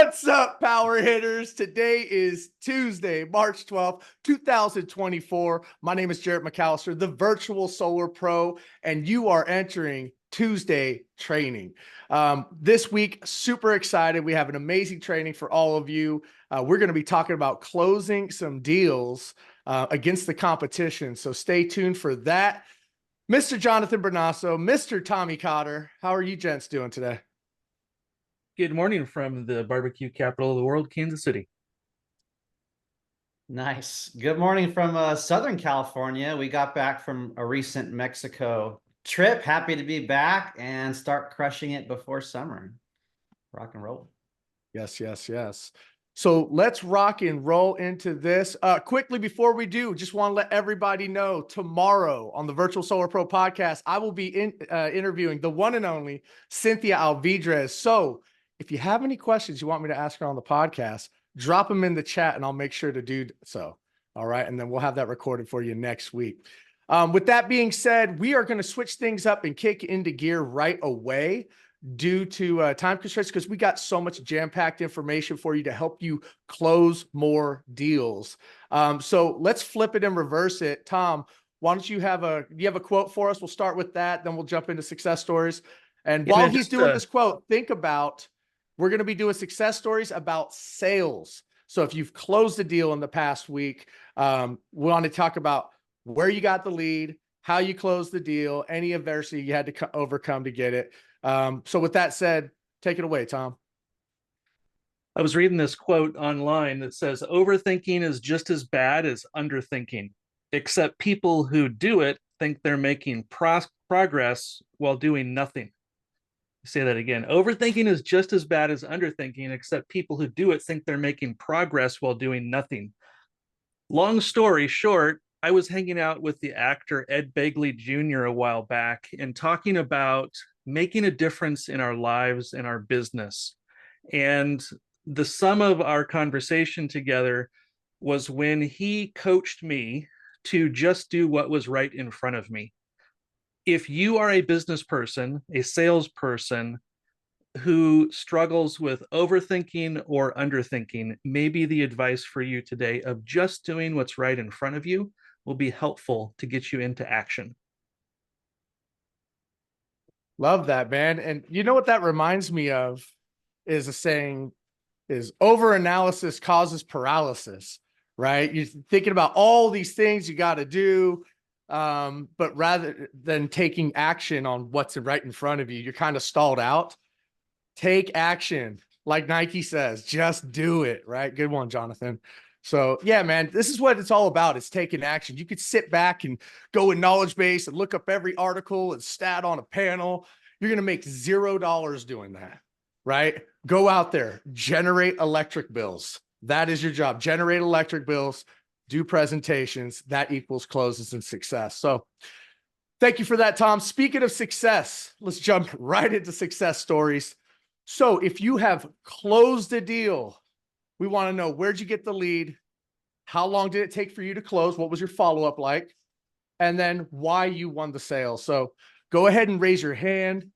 What's up, Power Hitters? Today is Tuesday, March 12th, 2024. My name is Jarrett McAllister, the virtual solar pro, and you are entering Tuesday training. This week, super excited. We have an amazing training for all of you. We're going to be talking about closing some deals against the competition. So stay tuned for that. Mr. Jonathan Bernasso, Mr. Tommy Cotter, how are you gents doing today? Good morning from the barbecue capital of the world, Kansas City. Nice. Good morning from Southern California. We got back from a recent Mexico trip. Happy to be back and start crushing it before summer. Rock and roll. Yes, yes, yes. So let's rock and roll into this. Quickly before we do, just want to let everybody know tomorrow on the Virtual Solar Pro podcast, I will be interviewing the one and only Cynthia Alvidrez. So if you have any questions you want me to ask her on the podcast, drop them in the chat and I'll make sure to do so. All right. And then we'll have that recorded for you next week. With that being said, we are going to switch things up and kick into gear right away due to time constraints, because we got so much jam-packed information for you to help you close more deals. So let's flip it and reverse it. Tom, why don't you have a quote for us? We'll start with that. Then we'll jump into success stories. And while he's doing this quote, think about, we're going to be doing success stories about sales. So if you've closed a deal in the past week, we want to talk about where you got the lead, how you closed the deal, any adversity you had to overcome to get it. So with that said, take it away, Tom. I was reading this quote online that says, overthinking is just as bad as underthinking, except people who do it think they're making progress while doing nothing. Say that again. Overthinking is just as bad as underthinking, except people who do it think they're making progress while doing nothing. Long story short, I was hanging out with the actor Ed Begley Jr. a while back and talking about making a difference in our lives and our business. And the sum of our conversation together was when he coached me to just do what was right in front of me. If you are a business person, a salesperson who struggles with overthinking or underthinking, maybe the advice for you today of just doing what's right in front of you will be helpful to get you into action. Love that, man. And you know what that reminds me of is a saying is overanalysis causes paralysis, right? You're thinking about all these things you got to do. But rather than taking action on what's right in front of you, you're kind of stalled out. Take action. Like Nike says, just do it, right? Good one, Jonathan. So yeah, man, this is what it's all about. It's taking action. You could sit back and go in knowledge base and look up every article and stat on a panel. You're going to make $0 doing that, right? Go out there, generate electric bills. That is your job. Generate electric bills, do presentations. That equals closes and success. So thank you for that, Tom. Speaking of success, let's jump right into success stories. So if you have closed a deal, we want to know, where'd you get the lead? How long did it take for you to close? What was your follow-up like? And then why you won the sale. So go ahead and raise your hand,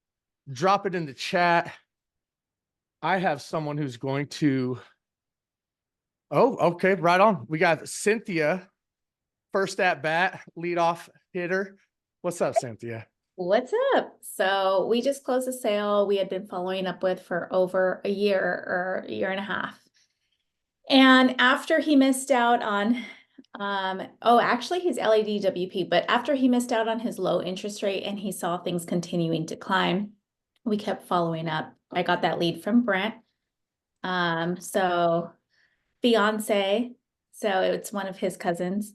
drop it in the chat. I have someone who's going to, oh, okay, right on. We got Cynthia, first at bat, leadoff hitter. What's up, Cynthia? What's up? So we just closed a sale we had been following up with for over a year or a year and a half. And after he missed out on, actually he's LADWP, but after he missed out on his low interest rate and he saw things continuing to climb, we kept following up. I got that lead from Brent. So fiance, so it's one of his cousins.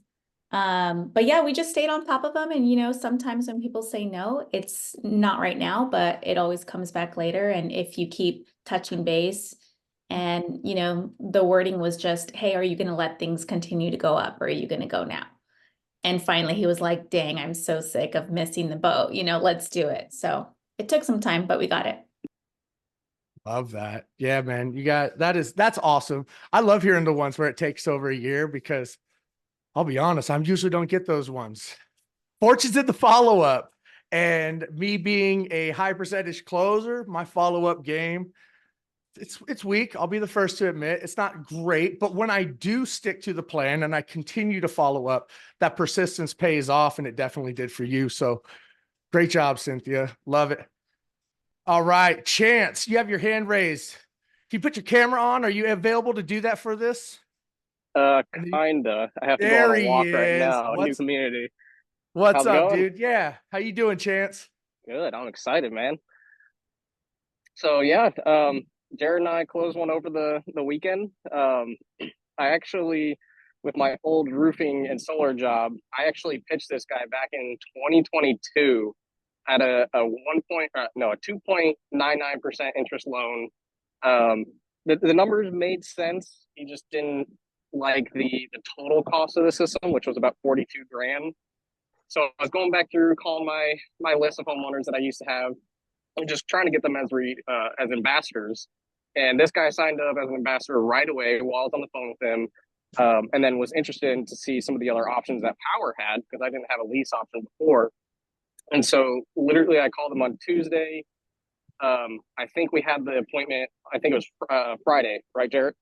But yeah, we just stayed on top of them. And, you know, sometimes when people say no, it's not right now, but it always comes back later. And if you keep touching base and, you know, the wording was just, hey, are you going to let things continue to go up or are you going to go now? And finally he was like, dang, I'm so sick of missing the boat, you know, let's do it. So it took some time, but we got it. Love that. Yeah, man, that's awesome. I love hearing the ones where it takes over a year, because I'll be honest, I usually don't get those ones. Fortune's in the follow-up, and me being a high percentage closer, my follow-up game, it's weak. I'll be the first to admit it's not great, but when I do stick to the plan and I continue to follow up, that persistence pays off, and it definitely did for you. So great job, Cynthia. Love it. All right, Chance, you have your hand raised. Can you put your camera on? Are you available to do that for this? Kinda. I have to go on There a he walk right is. now. New community. What's How's it up, going? dude? Yeah. How you doing, Chance? Good. I'm excited, man. So yeah, Jared and I closed one over the weekend. I actually, with my old roofing and solar job, I actually pitched this guy back in 2022 at a 2.99% interest loan. The numbers made sense. He just didn't like the total cost of the system, which was about 42 grand. So I was going back through, calling my list of homeowners that I used to have, and just trying to get them as ambassadors. And this guy signed up as an ambassador right away while I was on the phone with him, and then was interested to see some of the other options that Powur had, because I didn't have a lease option before. And so literally I called him on Tuesday. I think we had the appointment, I think it was Friday, right, Jared?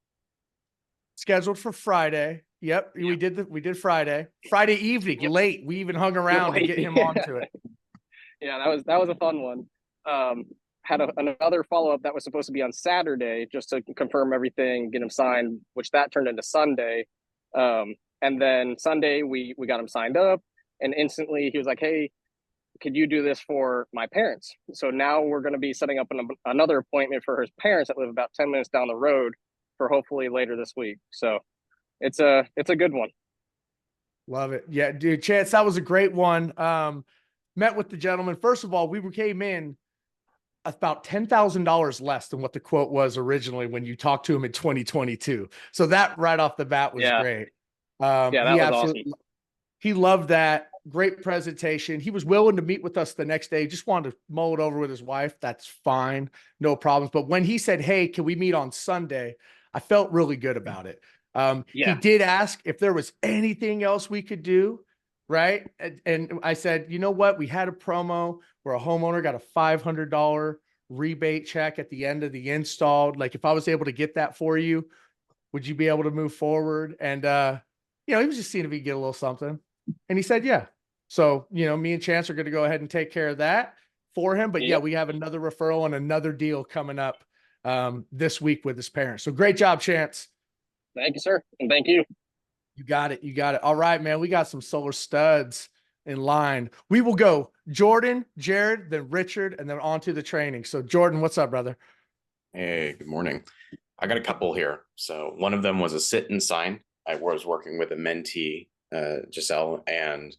Scheduled for Friday. Yep. We did Friday evening, Yep. late. We even hung around to get him onto it. Yeah, that was a fun one. Had another follow-up that was supposed to be on Saturday, just to confirm everything, get him signed, which that turned into Sunday. And then Sunday we got him signed up, and instantly he was like, hey, could you do this for my parents? So now we're going to be setting up another appointment for his parents that live about 10 minutes down the road for hopefully later this week. So it's a good one. Love it. Yeah, dude, Chance, that was a great one. Met with the gentleman. First of all, we came in about $10,000 less than what the quote was originally when you talked to him in 2022. So that right off the bat was great. Yeah, that was awesome. He loved that. Great presentation. He was willing to meet with us the next day. Just wanted to mull it over with his wife. That's fine. No problems. But when he said, hey, can we meet on Sunday? I felt really good about it. He did ask if there was anything else we could do. Right. And I said, you know what? We had a promo where a homeowner got a $500 rebate check at the end of the install. Like, if I was able to get that for you, would you be able to move forward? And, he was just seeing if he could get a little something. And he said, yeah. So, me and Chance are going to go ahead and take care of that for him. But yeah, we have another referral and another deal coming up this week with his parents. So great job, Chance. Thank you, sir. And thank you. You got it. You got it. All right, man. We got some solar studs in line. We will go Jordan, Jared, then Richard, and then on to the training. So Jordan, what's up, brother? Hey, good morning. I got a couple here. So one of them was a sit and sign. I was working with a mentee, Giselle, and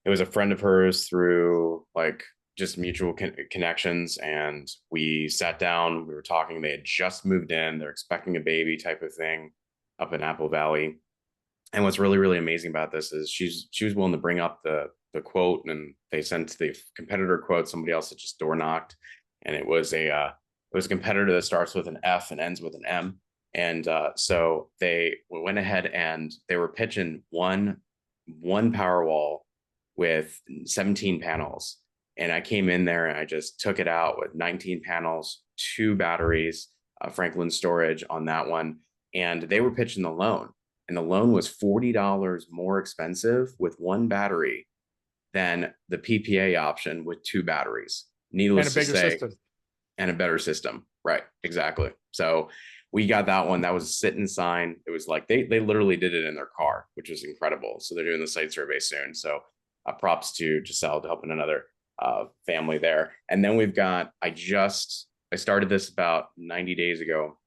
it was a friend of hers through just mutual connections. And we sat down, we were talking, they had just moved in, they're expecting a baby type of thing up in Apple Valley. And what's really, really amazing about this is she was willing to bring up the quote, and they sent the competitor quote, somebody else that just door knocked. And it was a competitor that starts with an F and ends with an M. And so they went ahead and they were pitching one Powerwall with 17 panels. And I came in there and I just took it out with 19 panels, 2 batteries, Franklin storage on that one. And they were pitching the loan. And the loan was $40 more expensive with 1 battery than the PPA option with 2 batteries. Needless to say, system. And a better system. Right. Exactly. So we got that one. That was a sit and sign. It was like they literally did it in their car, which was incredible. So they're doing the site survey soon. So props to Giselle to helping another family there. And then we've got, I started this about 90 days ago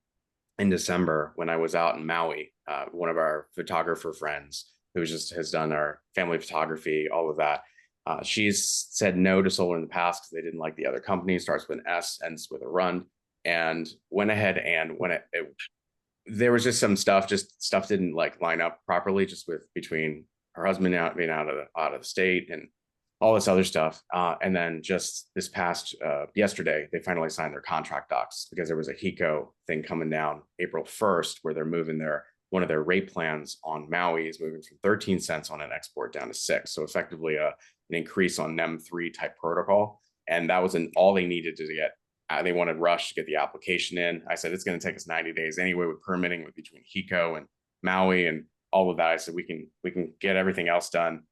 in December when I was out in Maui. One of our photographer friends who has done our family photography, all of that. She's said no to solar in the past because they didn't like the other company. Starts with an S, ends with a run, and went ahead and when there was just some stuff didn't line up properly, just between her husband being out of the state and all this other stuff. And then just this past yesterday, they finally signed their contract docs because there was a HECO thing coming down April 1st where they're moving one of their rate plans on Maui is moving from 13 cents on an export down to 6. So effectively an increase on NEM 3 type protocol. And that was all they needed to get They wanted rush to get the application in. I said, it's going to take us 90 days anyway with permitting between HECO and Maui and all of that. I said, we can get everything else done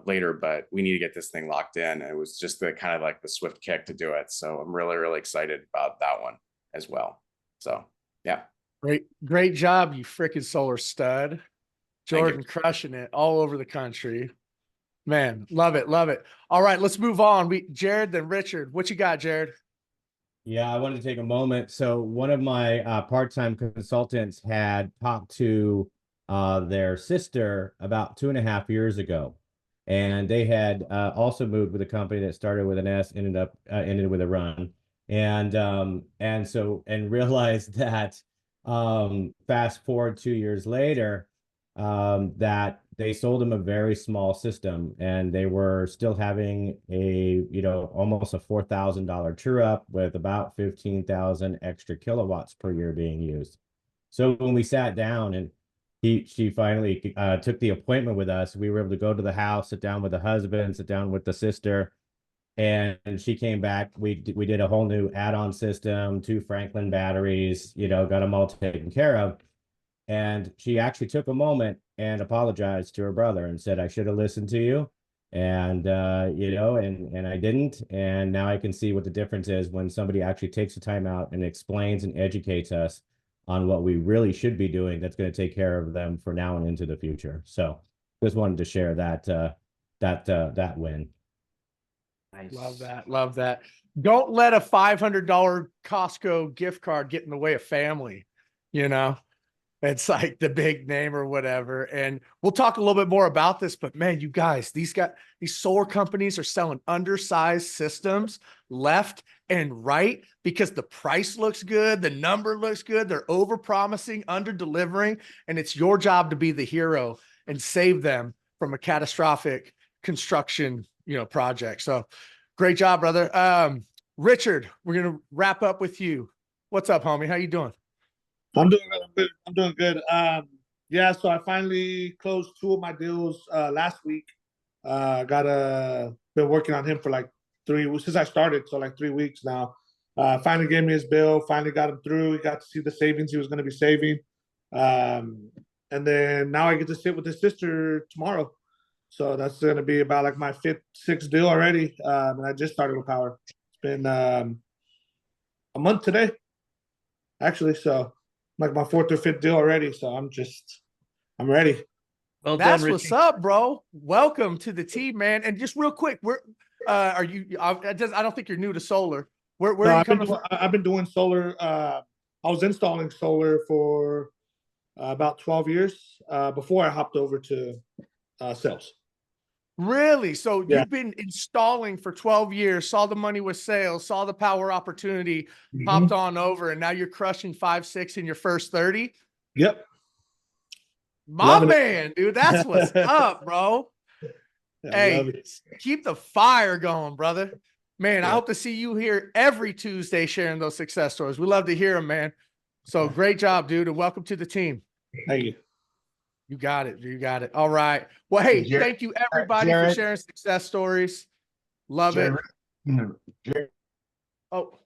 later, but we need to get this thing locked in. And it was just the kind of like the swift kick to do it. So I'm really, really excited about that one as well. So yeah. Great job, you freaking solar stud. Thank you. Jordan crushing it all over the country. Man, love it, love it. All right, let's move on. Jared, then Richard. What you got, Jared? Yeah, I wanted to take a moment. So one of my part-time consultants had talked to their sister about 2.5 years ago, and they had also moved with a company that started with an S, ended with a run, and realized that fast forward 2 years later, that they sold them a very small system, and they were still having a, almost a $4,000 true up with about 15,000 extra kilowatts per year being used. So when we sat down and she finally took the appointment with us, we were able to go to the house, sit down with the husband, sit down with the sister, and she came back. We did a whole new add-on system, 2 Franklin batteries, got them all taken care of. And she actually took a moment and apologized to her brother and said, I should have listened to you. And, and I didn't. And now I can see what the difference is when somebody actually takes the time out and explains and educates us on what we really should be doing that's going to take care of them for now and into the future. So just wanted to share that win. Nice. Love that. Love that. Don't let a $500 Costco gift card get in the way of family. It's like the big name or whatever. And we'll talk a little bit more about this, but man, you guys, these solar companies are selling undersized systems left and right because the price looks good. The number looks good. They're over promising, under delivering. And it's your job to be the hero and save them from a catastrophic construction, project. So great job, brother. Richard, we're going to wrap up with you. What's up, homie? How you doing? I'm doing good. I'm doing good. Yeah, so I finally closed 2 of my deals last week. Been working on him for like 3 weeks since I started, so like 3 weeks now. Finally gave me his bill. Finally got him through. He got to see the savings he was going to be saving. And then now I get to sit with his sister tomorrow. So that's going to be about like my 5th, 6th deal already. And I just started with Powur. It's been a month today, actually. So like my 4th or 5th deal already. So I'm ready. Well That's done, what's Richie. up, bro. Welcome to the team, man. And just real quick, are you, I don't think you're new to solar. Where are you coming from? I've been doing solar. I was installing solar for about 12 years before I hopped over to sales. Really? So Yeah. you've been installing for 12 years, saw the money with sales, saw the power opportunity, hopped on over, and now you're crushing 5, 6 in your first 30. Yep. My Loving it. man, dude, that's what's up, bro. Yeah, Hey, love it. keep the fire going, brother. Man, I Yeah. hope to see you here every Tuesday sharing those success stories. We love to hear them, man. So great job, dude, and welcome to the team. Thank you. You got it. You got it. All right. Well, hey, thank you everybody for Jared. sharing success stories. Love it. Jared. Oh,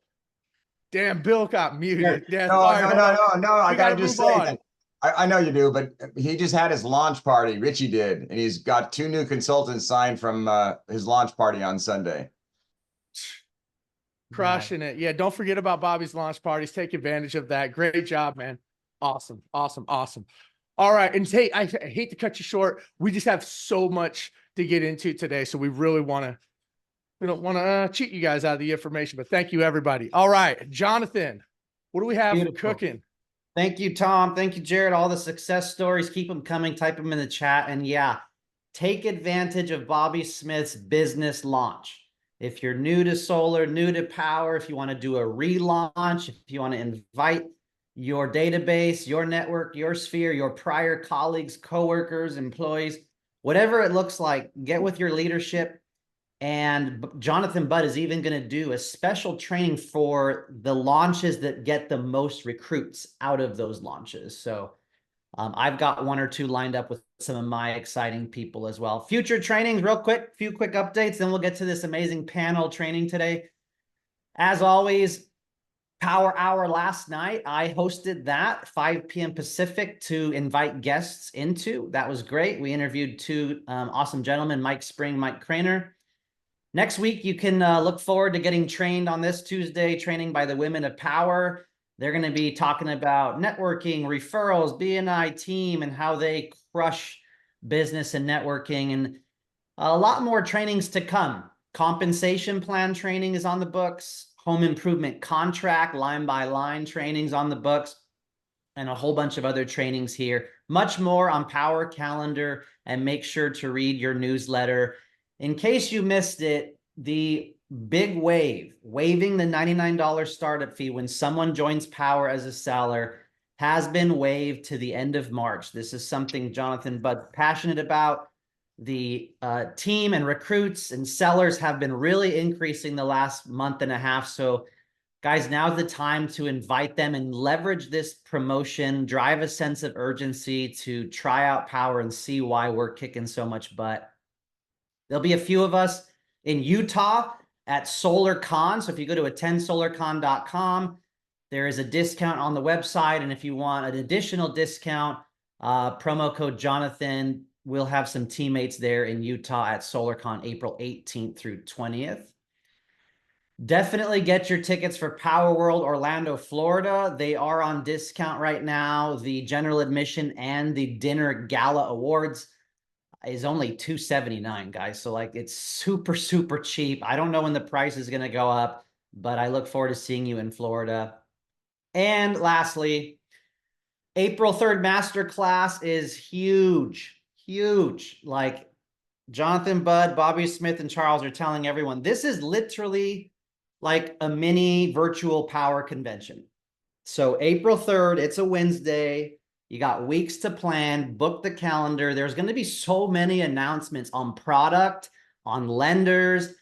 damn, Bill got muted. Yeah, No, sorry, hold on. no. I We gotta gotta just move say on. that. I know you do, but he just had his launch party. Richie did, and he's got 2 new consultants signed from his launch party on Sunday. Crushing it. Yeah, don't forget about Bobby's launch parties. Take advantage of that. Great job, man. Awesome. All right. And hey, I hate to cut you short. We just have so much to get into today. So we don't want to cheat you guys out of the information, but thank you, everybody. All right, Jonathan, what do we have Beautiful. cooking? Thank you, Tom. Thank you, Jared. All the success stories, keep them coming. Type them in the chat. And yeah, take advantage of Bobby Smith's business launch. If you're new to solar, new to power, if you want to do a relaunch, if you want to invite your database, your network, your sphere, your prior colleagues, coworkers, employees, whatever it looks like, get with your leadership. And Jonathan Budd is even going to do a special training for the launches that get the most recruits out of those launches. So I've got 1 or 2 lined up with some of my exciting people as well. Future trainings, real quick, few quick updates, then we'll get to this amazing panel training today. As always, Power Hour last night. I hosted that 5 p.m. Pacific to invite guests into. That was great. We interviewed two awesome gentlemen, Mike Spring, Mike Craner. Next week, you can look forward to getting trained on this Tuesday, training by the Women of Power. They're going to be talking about networking, referrals, BNI team, and how they crush business and networking, and a lot more trainings to come. Compensation plan training is on the books. Home improvement contract, line by line trainings on the books, and a whole bunch of other trainings here. Much more on Power Calendar, and make sure to read your newsletter. In case you missed it, the big waiving the $99 startup fee when someone joins Power as a seller has been waived to the end of March. This is something Jonathan Budd's passionate about. The team and recruits and sellers have been really increasing the last month and a half. So guys, now's the time to invite them and leverage this promotion, drive a sense of urgency to try out Power and see why we're kicking so much butt. There'll be a few of us in Utah at SolarCon. So if you go to attendsolarcon.com, there is a discount on the website. And if you want an additional discount, promo code Jonathan, we'll have some teammates there in Utah at SolarCon April 18th through 20th. Definitely get your tickets for Power World Orlando, Florida. They are on discount right now. The general admission and the dinner gala awards is only $279, guys. So like, it's super, super cheap. I don't know when the price is going to go up, but I look forward to seeing you in Florida. And lastly, April 3rd masterclass is huge. Like Jonathan Budd, Bobby Smith, and Charles are telling everyone, this is literally like a mini virtual Power convention. So April 3rd, it's a Wednesday. You got weeks to plan, book the calendar. There's going to be so many announcements on product, on lenders,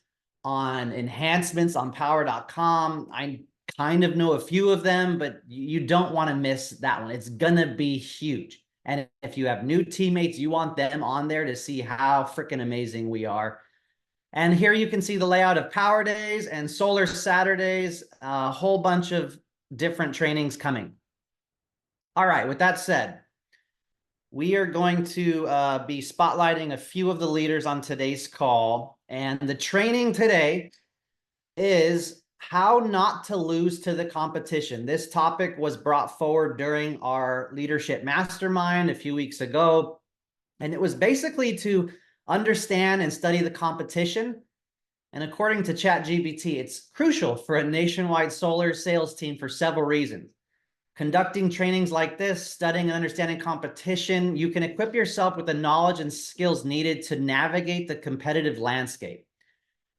on enhancements on power.com. I kind of know a few of them, but you don't want to miss that one. It's going to be huge. And if you have new teammates, you want them on there to see how freaking amazing we are. And here you can see the layout of Power Days and Solar Saturdays, a whole bunch of different trainings coming. All right, with that said, we are going to be spotlighting a few of the leaders on today's call. And the training today is how not to lose to the competition. This topic was brought forward during our leadership mastermind a few weeks ago. And it was basically to understand and study the competition. And according to ChatGPT, it's crucial for a nationwide solar sales team for several reasons. Conducting trainings like this, studying and understanding competition, you can equip yourself with the knowledge and skills needed to navigate the competitive landscape.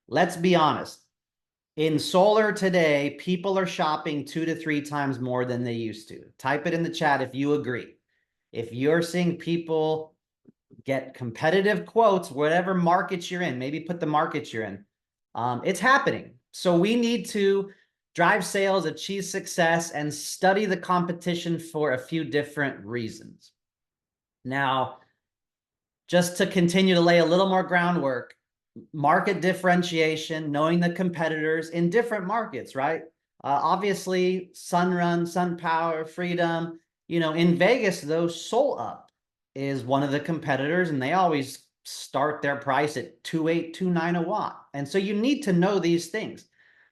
Let's be honest. In solar today, people are shopping 2 to 3 times more than they used to. Type it in the chat if you agree. If you're seeing people get competitive quotes, whatever market you're in, maybe put the market you're in, it's happening. So we need to drive sales, achieve success, and study the competition for a few different reasons. Now, just to continue to lay a little more groundwork, market differentiation, knowing the competitors in different markets, right? Obviously, Sunrun, SunPower, Freedom, in Vegas, though, SolUp is one of the competitors, and they always start their price at $2,829 a watt. And so you need to know these things.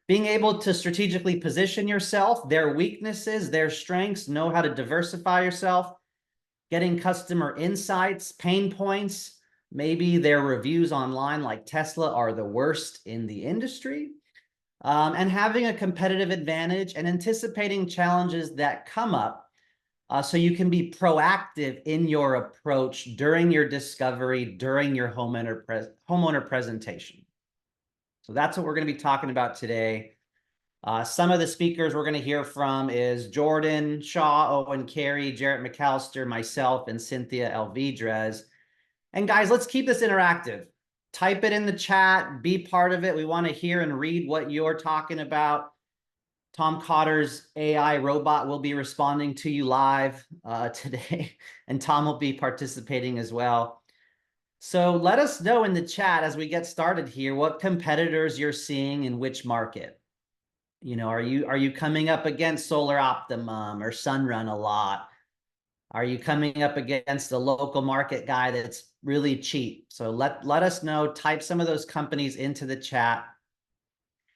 Being able to strategically position yourself, their weaknesses, their strengths, know how to diversify yourself, getting customer insights, pain points. Maybe their reviews online like Tesla are the worst in the industry, and having a competitive advantage and anticipating challenges that come up so you can be proactive in your approach during your discovery, during your homeowner presentation. So that's what we're going to be talking about today. Some of the speakers we're going to hear from is Jordan Shaw, Owen Carey, Jarrett McAllister, myself, and Cynthia Elvidrez. And guys, let's keep this interactive. Type it in the chat, be part of it. We want to hear and read what you're talking about. Tom Cotter's AI robot will be responding to you live today, and Tom will be participating as well. So let us know in the chat as we get started here what competitors you're seeing in which market. You know, are you coming up against Solar Optimum or Sunrun a lot? Are you coming up against a local market guy that's really cheap? So let us know, type some of those companies into the chat.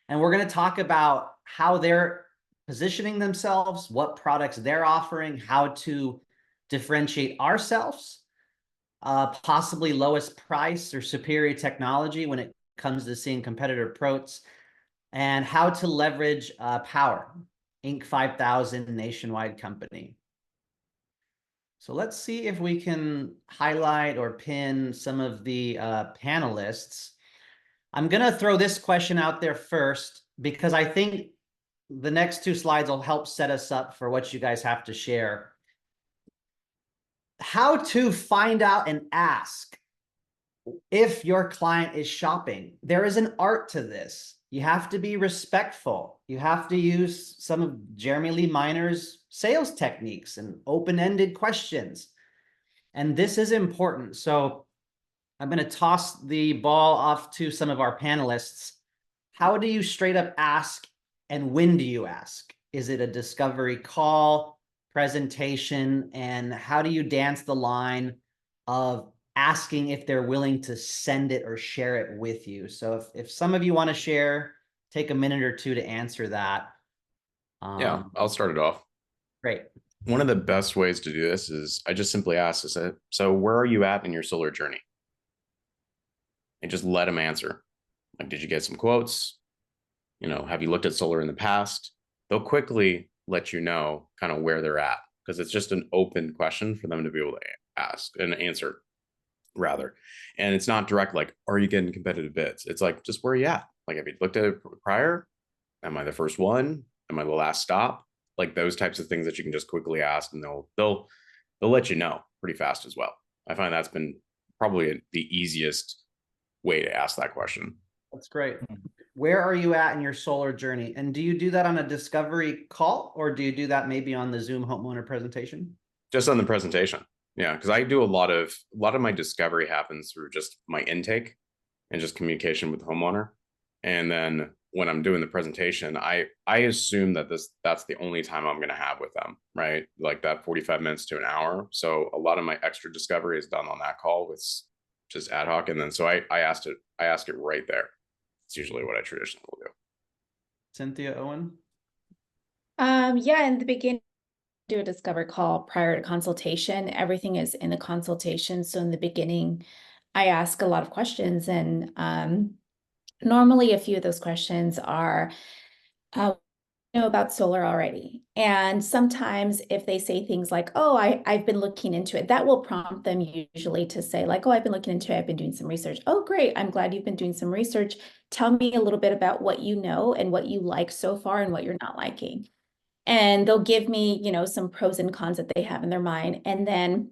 And we're going to talk about how they're positioning themselves, what products they're offering, how to differentiate ourselves, possibly lowest price or superior technology when it comes to seeing competitor approach, and how to leverage Powur, Inc. 5000 nationwide company. So let's see if we can highlight or pin some of the panelists. I'm going to throw this question out there first, because I think the next two slides will help set us up for what you guys have to share. How to find out and ask if your client is shopping. There is an art to this. You have to be respectful. You have to use some of Jeremy Lee Miner's sales techniques and open-ended questions. And this is important. So I'm going to toss the ball off to some of our panelists. How do you straight up ask, and when do you ask? Is it a discovery call, presentation, and how do you dance the line of asking if they're willing to send it or share it with you? So if some of you want to share, take a minute or two to answer that. Yeah, I'll start it off. Great. One of the best ways to do this is I just simply ask, so where are you at in your solar journey? And just let them answer. Like, did you get some quotes? You know, have you looked at solar in the past? They'll quickly let you know kind of where they're at, because it's just an open question for them to be able to ask and answer, rather. And it's not direct, like, are you getting competitive bids? It's like, just where are you at? Like, have you looked at it prior? Am I the first one? Am I the last stop? Like those types of things that you can just quickly ask, and they'll let you know pretty fast as well. I find that's been probably the easiest way to ask that question. That's great. Where are you at in your solar journey? And do you do that on a discovery call, or do you do that maybe on the Zoom homeowner presentation? Just on the presentation. Yeah, because I do a lot of my discovery happens through just my intake and just communication with the homeowner. And then when I'm doing the presentation, I assume that that's the only time I'm going to have with them, right? Like that 45 minutes to an hour. So a lot of my extra discovery is done on that call with just ad hoc. And then so I ask it right there. It's usually what I traditionally will do. Cynthia, Owen? Yeah, in the beginning, do a discover call prior to consultation. Everything is in the consultation. So in the beginning, I ask a lot of questions, and normally a few of those questions are, know about solar already. And sometimes if they say things like, oh, I've been looking into it, that will prompt them usually to say like, oh, I've been looking into it. I've been doing some research. Oh, great. I'm glad you've been doing some research. Tell me a little bit about what you know and what you like so far and what you're not liking. And they'll give me, you know, some pros and cons that they have in their mind. And then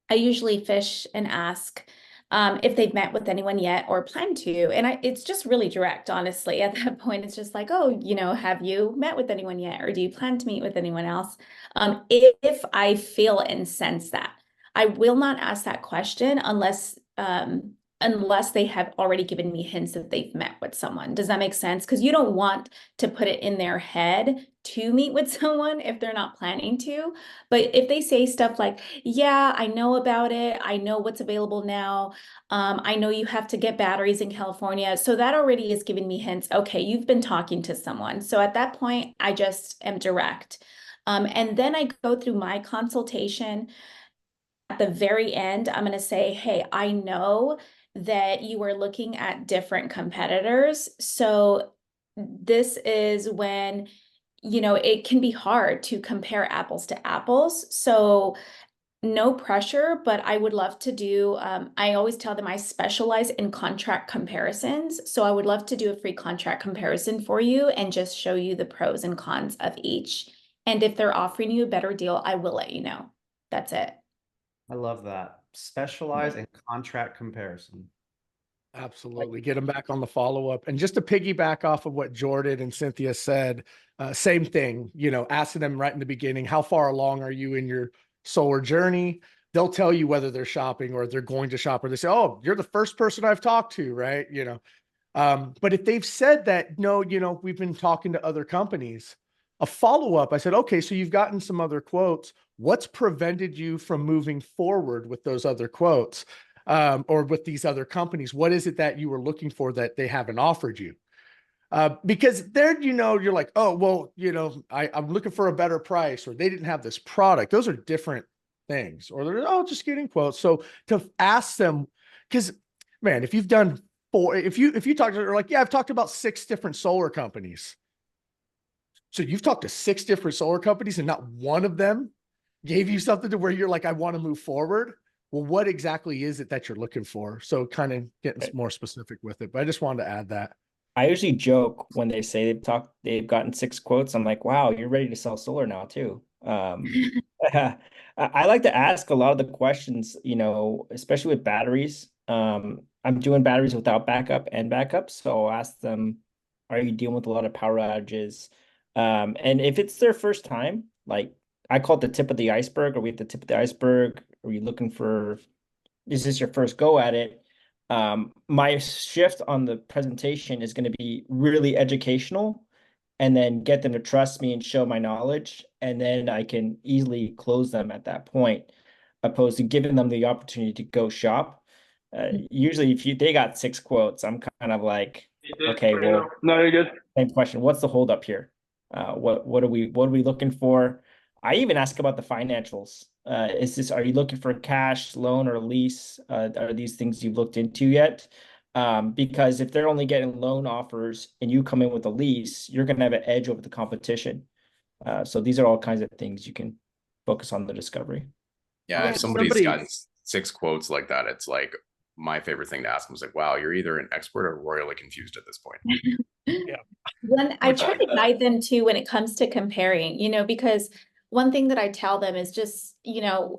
I usually fish and ask if they've met with anyone yet or plan to. And it's just really direct, honestly. At that point, it's just like, oh, you know, have you met with anyone yet? Or do you plan to meet with anyone else? If I feel and sense that, I will not ask that question unless they have already given me hints that they've met with someone. Does that make sense? Because you don't want to put it in their head to meet with someone if they're not planning to. But if they say stuff like, yeah, I know about it. I know what's available now. I know you have to get batteries in California. So that already is giving me hints. Okay, you've been talking to someone. So at that point, I just am direct. And then I go through my consultation. At the very end, I'm going to say, hey, I know that you are looking at different competitors. So this is when, you know, it can be hard to compare apples to apples. So no pressure, but I would love to do, I always tell them I specialize in contract comparisons. So I would love to do a free contract comparison for you and just show you the pros and cons of each. And if they're offering you a better deal, I will let you know. That's it. I love that. Specialize in contract comparison. Absolutely. Get them back on the follow-up. And just to piggyback off of what Jordan and Cynthia said, same thing, you know, asking them right in the beginning, how far along are you in your solar journey? They'll tell you whether they're shopping or they're going to shop, or they say, oh, you're the first person I've talked to, right? You know, But if they've said that, no, we've been talking to other companies, a follow-up, I said, okay, so you've gotten some other quotes. What's prevented you from moving forward with those other quotes, or with these other companies? What is it that you were looking for that they haven't offered you? Because there, you're like, oh, well, I'm looking for a better price, or they didn't have this product. Those are different things, or they're, oh, just getting quotes. So to ask them, because man, if you've done if you talk to her, like, yeah, I've talked about 6 different solar companies. So you've talked to 6 different solar companies and not one of them gave you something to where you're like, I want to move forward. Well, what exactly is it that you're looking for? So kind of getting more specific with it, but I just wanted to add that. I usually joke when they say they've gotten 6 quotes. I'm like, wow, you're ready to sell solar now too. I like to ask a lot of the questions, especially with batteries. I'm doing batteries without backup and backup. So I'll ask them, are you dealing with a lot of power outages? And if it's their first time, like I call it the tip of the iceberg. Are we at the tip of the iceberg? Are you looking for, is this your first go at it? My shift on the presentation is going to be really educational, and then get them to trust me and show my knowledge. And then I can easily close them at that point, opposed to giving them the opportunity to go shop. Usually if they got 6 quotes, I'm kind of like, okay, well, No, you're good. same question. What's the holdup here? What are we looking for? I even ask about the financials. Are you looking for cash, loan, or lease? Are these things you've looked into yet? Because if they're only getting loan offers and you come in with a lease, you're going to have an edge over the competition. So these are all kinds of things you can focus on the discovery. Yeah, if somebody's gotten 6 quotes like that, it's like my favorite thing to ask them is like, wow, you're either an expert or royally confused at this point. Yeah. When I try to guide them too when it comes to comparing, because one thing that I tell them is just,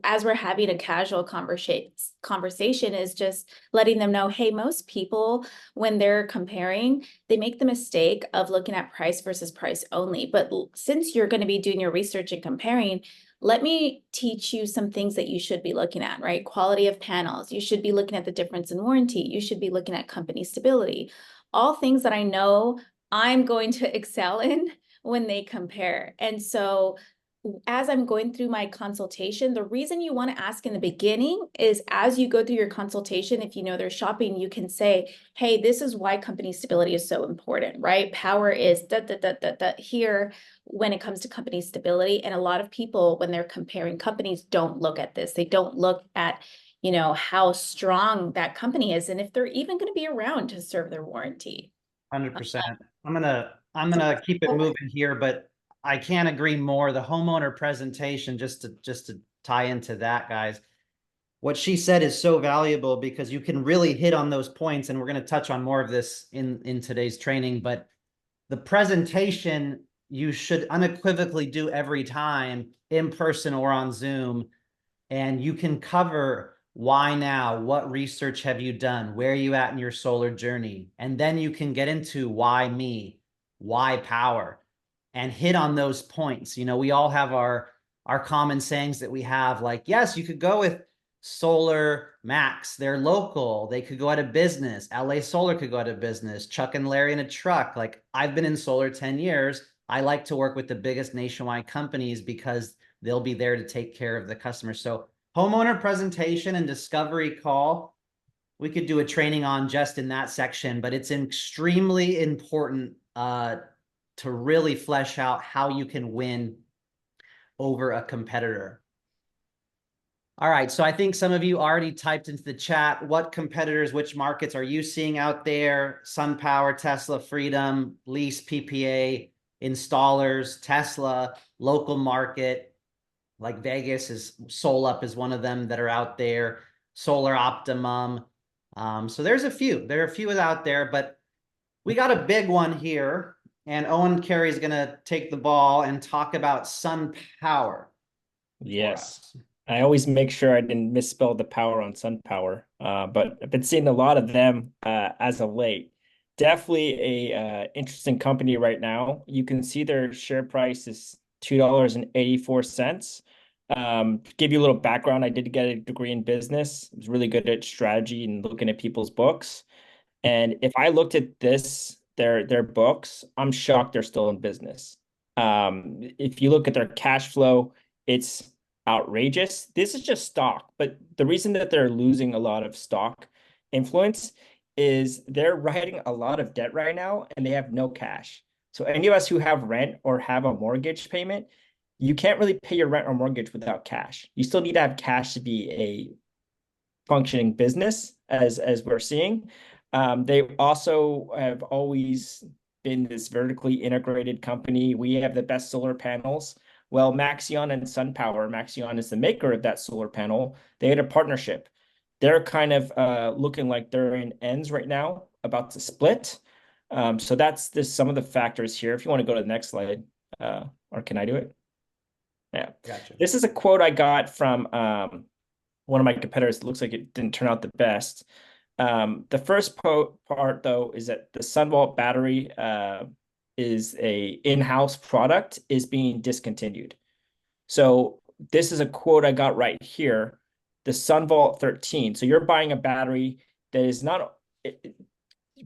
as we're having a casual conversation is just letting them know, hey, most people, when they're comparing, they make the mistake of looking at price versus price only. But since you're going to be doing your research and comparing, let me teach you some things that you should be looking at, right? Quality of panels. You should be looking at the difference in warranty. You should be looking at company stability. All things that I know I'm going to excel in when they compare. And so as I'm going through my consultation, the reason you want to ask in the beginning is as you go through your consultation, if you know they're shopping, you can say, hey, this is why company stability is so important, right? Power is here when it comes to company stability. And a lot of people, when they're comparing companies, don't look at this. They don't look at, how strong that company is and if they're even going to be around to serve their warranty. 100%. I'm gonna keep it moving here, but I can't agree more. The homeowner presentation, just to tie into that, guys, what she said is so valuable because you can really hit on those points, and we're going to touch on more of this in today's training. But the presentation you should unequivocally do every time, in person or on Zoom, and you can cover why now, what research have you done, where are you at in your solar journey, and then you can get into why me, why power, and hit on those points. We all have our common sayings that we have, like, yes, you could go with Solar Max, they're local, they could go out of business. LA Solar could go out of business. Chuck and Larry in a truck. Like, I've been in solar 10 years. I like to work with the biggest nationwide companies because they'll be there to take care of the customer. So homeowner presentation and discovery call, we could do a training on just in that section, but it's extremely important to really flesh out how you can win over a competitor. All right, so I think some of you already typed into the chat, what competitors, which markets are you seeing out there? SunPower, Tesla, Freedom, Lease, PPA, installers, Tesla, local market, like Vegas is SolUp is one of them that are out there, Solar Optimum. So there are a few out there, but we got a big one here, and Owen Carey is going to take the ball and talk about SunPower. Yes. I always make sure I didn't misspell the power on SunPower, but I've been seeing a lot of them as of late. Definitely a interesting company right now. You can see their share price is $2.84. To give you a little background, I did get a degree in business. I was really good at strategy and looking at people's books. And if I looked at their books, I'm shocked they're still in business. If you look at their cash flow, it's outrageous. This is just stock, but the reason that they're losing a lot of stock influence is they're writing a lot of debt right now and they have no cash. So any of us who have rent or have a mortgage payment, you can't really pay your rent or mortgage without cash. You still need to have cash to be a functioning business, as we're seeing. They also have always been this vertically integrated company. We have the best solar panels. Well, Maxion and SunPower, Maxion is the maker of that solar panel. They had a partnership. They're kind of looking like they're in ends right now, about to split. So that's some of the factors here. If you want to go to the next slide, or can I do it? Yeah. Gotcha. This is a quote I got from one of my competitors. It looks like it didn't turn out the best. The first part, though, is that the SunVault battery is a in-house product, is being discontinued. So this is a quote I got right here, the SunVault 13. So you're buying a battery that is not,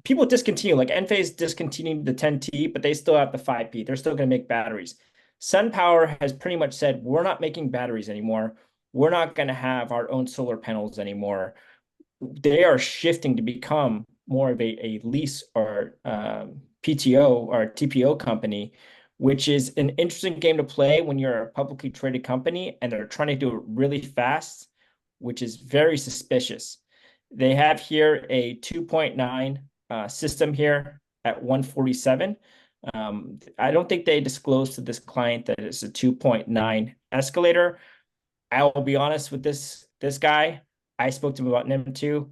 people discontinue, like Enphase discontinued the 10T, but they still have the 5P. They're still going to make batteries. SunPower has pretty much said, we're not making batteries anymore. We're not going to have our own solar panels anymore. They are shifting to become more of a lease or PTO or TPO company, which is an interesting game to play when you're a publicly traded company and they're trying to do it really fast, which is very suspicious. They have here a 2.9 system here at 147. I don't think they disclosed to this client that it's a 2.9 escalator. I will be honest with this guy. I spoke to him about NIM2.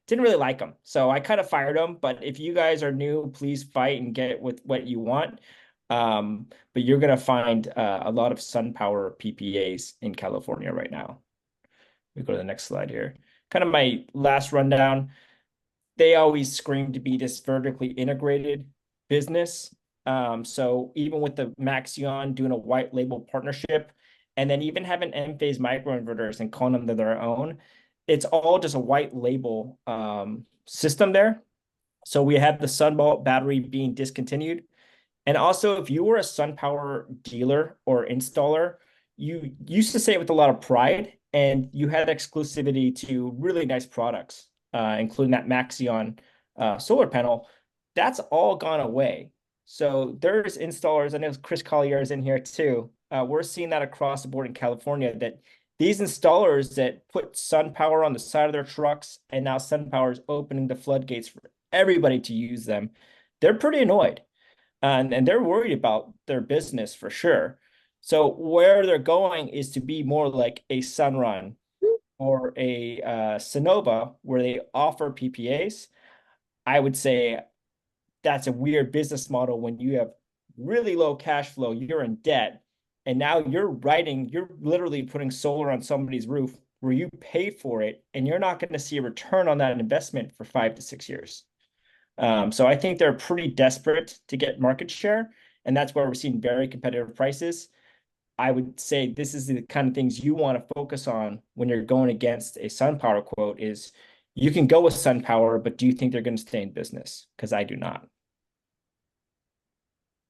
Didn't really like him. So I kind of fired him. But if you guys are new, please fight and get with what you want. But you're going to find a lot of SunPower PPAs in California right now. We go to the next slide here. Kind of my last rundown. They always scream to be this vertically integrated business. So even with the Maxion doing a white label partnership, and then even having Enphase microinverters and calling them their own, it's all just a white label system there. So we have the SunVault battery being discontinued. And also, if you were a SunPower dealer or installer, you used to say it with a lot of pride, and you had exclusivity to really nice products, including that Maxion solar panel. That's all gone away. So there's installers, I know Chris Collier is in here too. We're seeing that across the board in California, that these installers that put SunPower on the side of their trucks, and now SunPower is opening the floodgates for everybody to use them, they're pretty annoyed. And they're worried about their business for sure. So where they're going is to be more like a Sunrun or a Sonova, where they offer PPAs. I would say that's a weird business model when you have really low cash flow, you're in debt, and now you're literally putting solar on somebody's roof where you pay for it, and you're not going to see a return on that investment for 5 to 6 years. So I think they're pretty desperate to get market share, and that's where we're seeing very competitive prices. I would say this is the kind of things you want to focus on when you're going against a SunPower quote is you can go with SunPower, but do you think they're going to stay in business? Because I do not.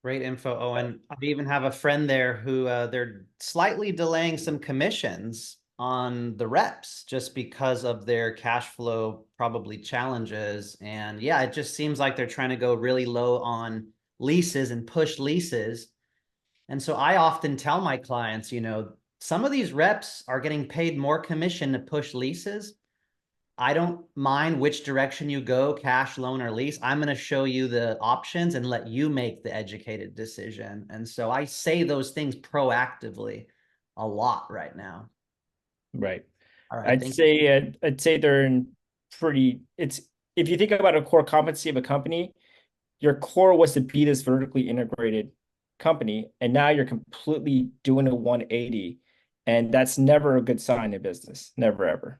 Great info, Owen. I even have a friend there who they're slightly delaying some commissions on the reps just because of their cash flow probably challenges. And yeah, it just seems like they're trying to go really low on leases and push leases. And so I often tell my clients, you know, some of these reps are getting paid more commission to push leases. I don't mind which direction you go, cash, loan, or lease. I'm going to show you the options and let you make the educated decision. And so I say those things proactively a lot right now. Right. All right. I'd say they're in pretty, it's, if you think about a core competency of a company, your core was to be this vertically integrated company, and now you're completely doing a 180, and that's never a good sign in business. Never, ever.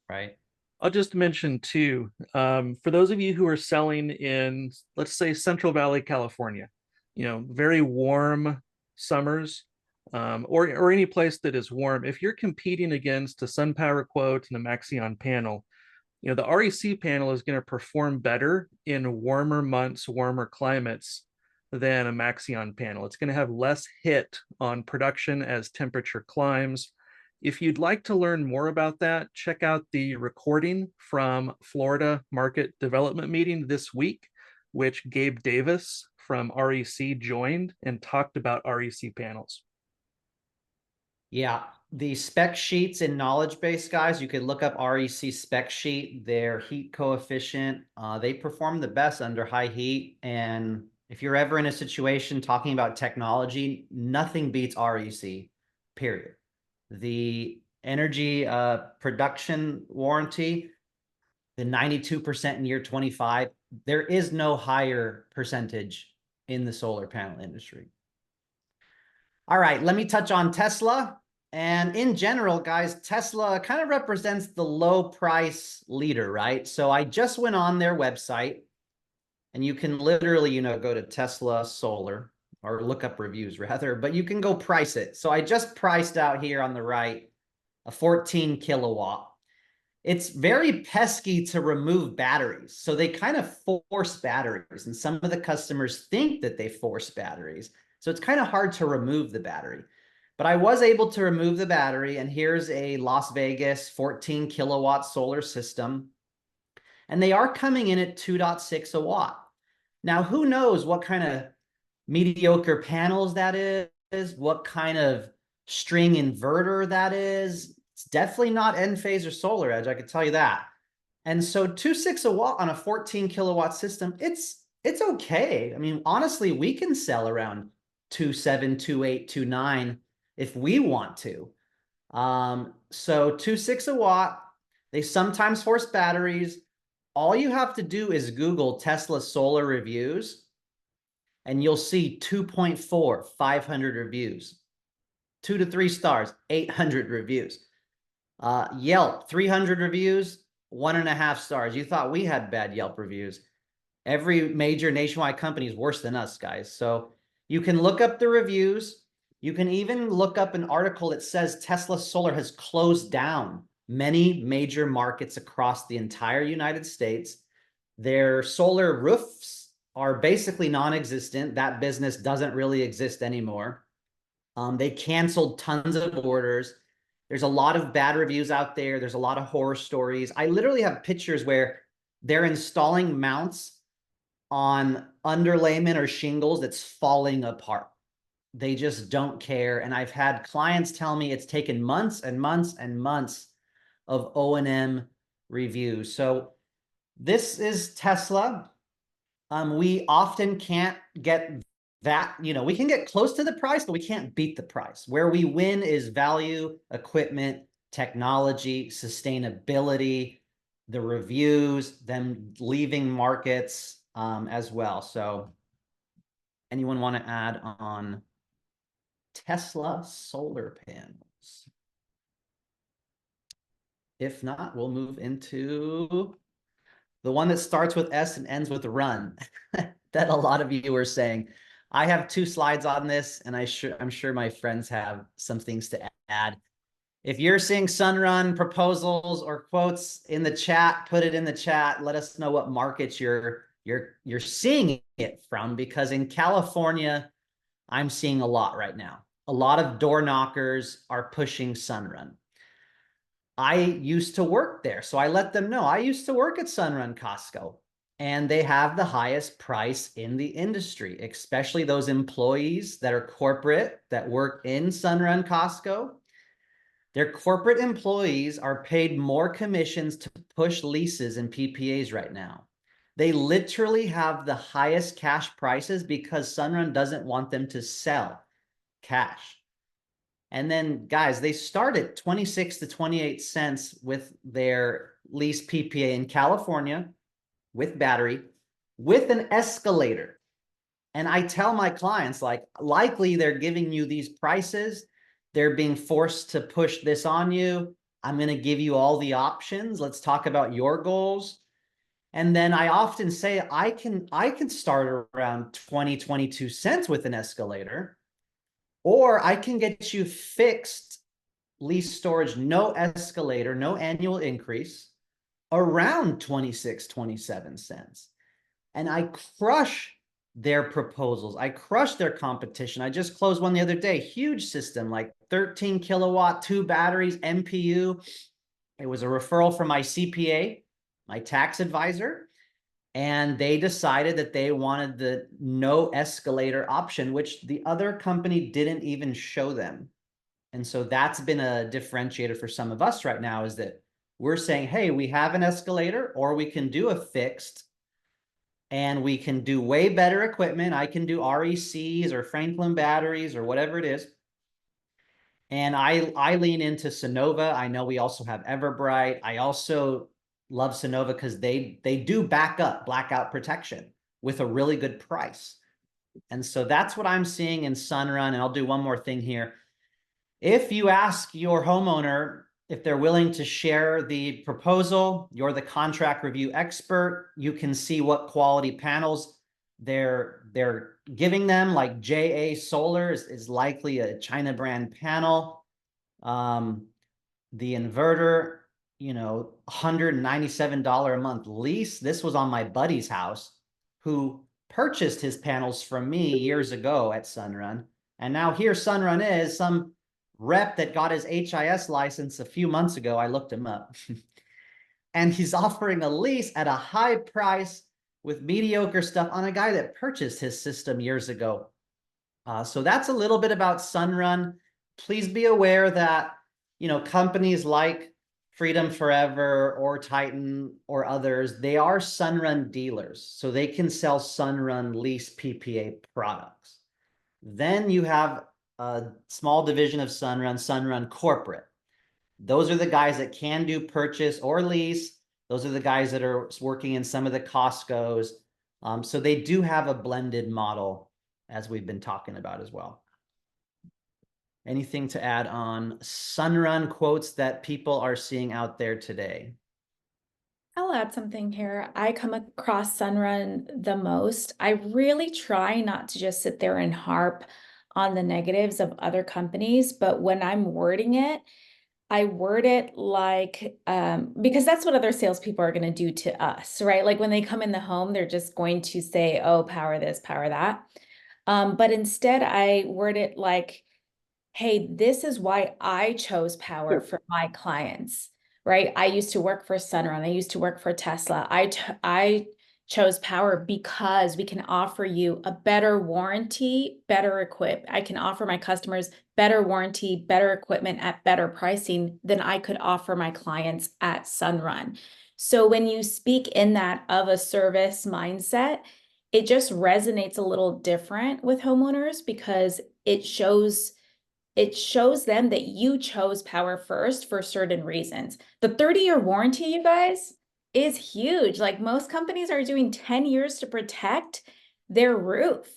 Right. I'll just mention too, for those of you who are selling in, let's say, Central Valley, California, very warm summers, or any place that is warm, if you're competing against a SunPower quote and a Maxion panel, You know, the REC panel is going to perform better in warmer months, warmer climates than a Maxeon panel. It's going to have less hit on production as temperature climbs. If you'd like to learn more about that, check out the recording from Florida Market Development Meeting this week, which Gabe Davis from REC joined and talked about REC panels. Yeah, the spec sheets in knowledge base, guys, you could look up REC spec sheet, their heat coefficient. They perform the best under high heat. And if you're ever in a situation talking about technology, nothing beats REC, period. The energy production warranty, the 92% in year 25, there is no higher percentage in the solar panel industry. All right, let me touch on Tesla. And in general, guys, Tesla kind of represents the low price leader, right? So I just went on their website, and you can literally, you know, go to Tesla Solar, or look up reviews rather, but you can go price it. So I just priced out here on the right a 14 kilowatt. It's very pesky to remove batteries. So they kind of force batteries, and some of the customers think that they force batteries. So it's kind of hard to remove the battery. But I was able to remove the battery, and here's a Las Vegas 14 kilowatt solar system. And they are coming in at 2.6 a watt. Now, who knows what kind of mediocre panels that is, what kind of string inverter that is. It's definitely not Enphase or Solar Edge, I could tell you that. And so 2.6 a watt on a 14 kilowatt system, it's okay. I mean, honestly, we can sell around 2.7, 2.8, 2.9 if we want to. So 2.6 a watt, they sometimes force batteries. All you have to do is Google Tesla solar reviews, and you'll see 2.4, 500 reviews, 2 to 3 stars, 800 reviews. Yelp, 300 reviews, 1.5 stars. You thought we had bad Yelp reviews. Every major nationwide company is worse than us, guys. So you can look up the reviews. You can even look up an article that says Tesla Solar has closed down many major markets across the entire United States. Their solar roofs are basically non-existent. That business doesn't really exist anymore. They canceled tons of orders. There's a lot of bad reviews out there. There's a lot of horror stories. I literally have pictures where they're installing mounts on underlayment or shingles that's falling apart. They just don't care. And I've had clients tell me it's taken months and months and months of O&M reviews. So this is Tesla. We often can't get that, you know, we can get close to the price, but we can't beat the price. Where we win is value, equipment, technology, sustainability, the reviews, them leaving markets as well. So anyone want to add on Tesla solar panels? If not, we'll move into the one that starts with S and ends with run that a lot of you are saying. I have 2 slides on this, and I'm sure my friends have some things to add. If you're seeing Sunrun proposals or quotes in the chat, put it in the chat. Let us know what markets you're seeing it from, because in California, I'm seeing a lot right now. A lot of door knockers are pushing Sunrun. I used to work there, so I let them know. I used to work at Sunrun Costco, and they have the highest price in the industry, especially those employees that are corporate that work in Sunrun Costco. Their corporate employees are paid more commissions to push leases and PPAs right now. They literally have the highest cash prices because Sunrun doesn't want them to sell cash. And then, guys, they start at 26 to 28 cents with their lease PPA in California with battery, with an escalator. And I tell my clients, like, likely they're giving you these prices. They're being forced to push this on you. I'm going to give you all the options. Let's talk about your goals. And then I often say, I can start around 20, 22 cents with an escalator, or I can get you fixed lease storage, no escalator, no annual increase. around 26, 27 cents. And I crush their proposals. I crush their competition. I just closed one the other day, huge system, like 13 kilowatt, 2 batteries, MPU. It was a referral from my CPA, my tax advisor, and they decided that they wanted the no escalator option, which the other company didn't even show them. And so that's been a differentiator for some of us right now, is that we're saying, hey, we have an escalator, or we can do a fixed, and we can do way better equipment. I can do RECs or Franklin batteries or whatever it is. And I lean into Sonova. I know we also have Everbright. I also love Sonova because they do blackout protection with a really good price. And so that's what I'm seeing in Sunrun. And I'll do one more thing here. If you ask your homeowner if they're willing to share the proposal, you're the contract review expert, you can see what quality panels they're giving them, like JA Solar is likely a China brand panel. The inverter, $197 a month lease. This was on my buddy's house, who purchased his panels from me years ago at Sunrun. And now here Sunrun is, some rep that got his HIS license a few months ago. I looked him up. And he's offering a lease at a high price with mediocre stuff on a guy that purchased his system years ago. So that's a little bit about Sunrun. Please be aware that, companies like Freedom Forever or Titan or others, they are Sunrun dealers. So they can sell Sunrun lease PPA products. Then you have a small division of Sunrun Corporate. Those are the guys that can do purchase or lease. Those are the guys that are working in some of the Costco's. So they do have a blended model, as we've been talking about as well. Anything to add on Sunrun quotes that people are seeing out there today? I'll add something here. I come across Sunrun the most. I really try not to just sit there and harp on the negatives of other companies, but when I'm wording it, I word it like, because that's what other salespeople are going to do to us, right? Like when they come in the home, they're just going to say, oh, power this, power that. But instead I word it like, hey, this is why I chose power for my clients, right? I used to work for Sunrun. I used to work for Tesla. I chose power because we can offer you a better warranty, better equipped. I can offer my customers better warranty, better equipment at better pricing than I could offer my clients at Sunrun. So when you speak in that of a service mindset, it just resonates a little different with homeowners because it shows them that you chose power first for certain reasons. The 30-year warranty, you guys, is huge. Like most companies are doing 10 years to protect their roof.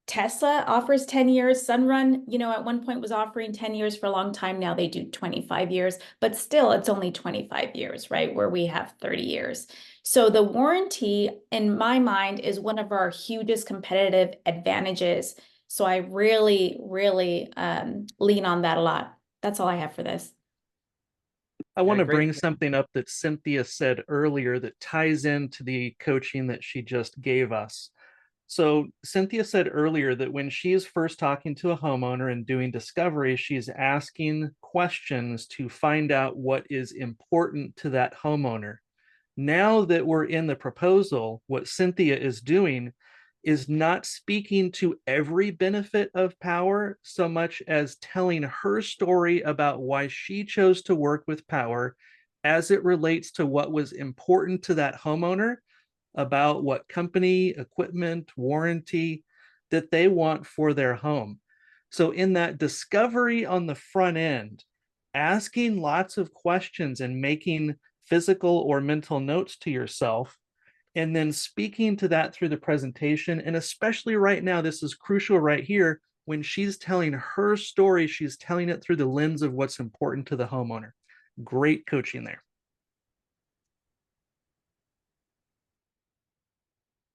Tesla offers 10 years. Sunrun, at one point was offering 10 years for a long time. Now they do 25 years, but still it's only 25 years, right? Where we have 30 years. So the warranty, in my mind, is one of our hugest competitive advantages. So I really, really lean on that a lot. That's all I have for this. I want to great. bring something up that Cynthia said earlier that ties into the coaching that she just gave us. So Cynthia said earlier that when she is first talking to a homeowner and doing discovery, she's asking questions to find out what is important to that homeowner. Now that we're in the proposal, what Cynthia is doing is not speaking to every benefit of power so much as telling her story about why she chose to work with power as it relates to what was important to that homeowner, about what company, equipment, warranty that they want for their home. So in that discovery on the front end, asking lots of questions and making physical or mental notes to yourself, and then speaking to that through the presentation. And especially right now, this is crucial right here, when she's telling her story, she's telling it through the lens of what's important to the homeowner. Great coaching there.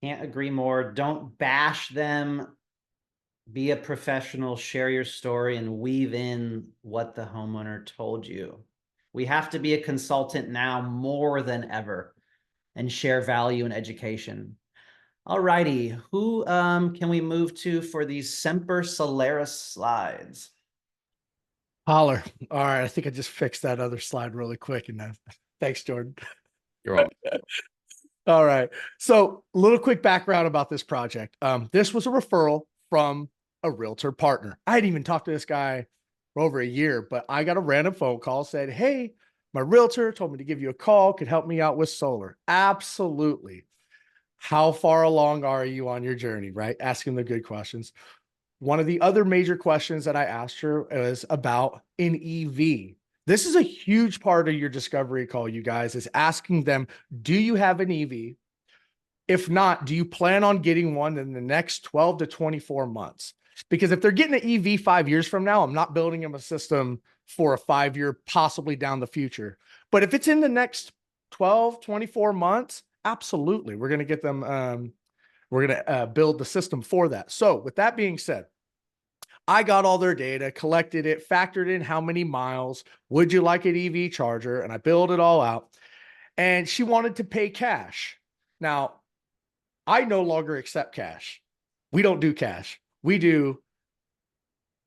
Can't agree more. Don't bash them. Be a professional, share your story, and weave in what the homeowner told you. We have to be a consultant now more than ever and share value and education. All righty, who can we move to for these Semper Solaris slides? Holler. All right, I think I just fixed that other slide really quick. And thanks, Jordan. You're welcome. All right. So a little quick background about this project. This was a referral from a realtor partner. I hadn't even talked to this guy for over a year, but I got a random phone call, said, hey, my realtor told me to give you a call, could help me out with solar. Absolutely. How far along are you on your journey, right? Asking the good questions. One of the other major questions that I asked her was about an EV. This is a huge part of your discovery call, you guys, is asking them, do you have an EV? If not, do you plan on getting one in the next 12 to 24 months? Because if they're getting an EV 5 years from now, I'm not building them a system for a 5-year, possibly down the future. But if it's in the next 12, 24 months, absolutely. We're going to get them, we're going to build the system for that. So with that being said, I got all their data, collected it, factored in how many miles, would you like an EV charger? And I built it all out. And she wanted to pay cash. Now, I no longer accept cash. We don't do cash. We do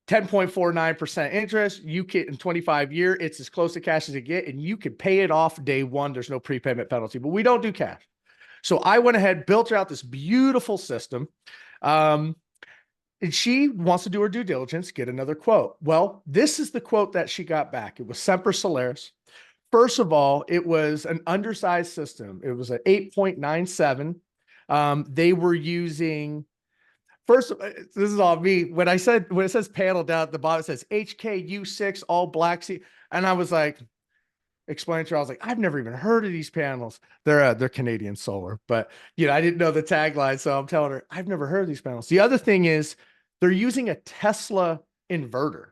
10.49% interest. You get in 25-year, it's as close to cash as you get, and you can pay it off day one. There's no prepayment penalty, but we don't do cash. So I went ahead, built her out this beautiful system. And she wants to do her due diligence, get another quote. Well, this is the quote that she got back. It was Semper Solaris. First of all, it was an undersized system. It was an 8.97. They were using, first, this is all me. When it says panel down at the bottom, it says HKU6 all black. And I was like, explaining to her, I was like, I've never even heard of these panels. They're Canadian solar, but I didn't know the tagline. So I'm telling her, I've never heard of these panels. The other thing is they're using a Tesla inverter,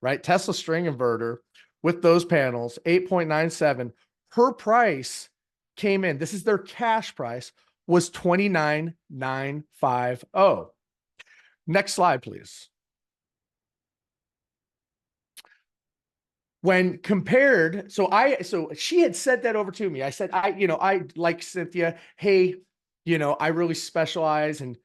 right? Tesla string inverter with those panels, 8.97. Her price came in, this is their cash price, was $29,950. Next slide, please. When compared, so she had said that over to me. I said, I like Cynthia. Hey, I really specialize in,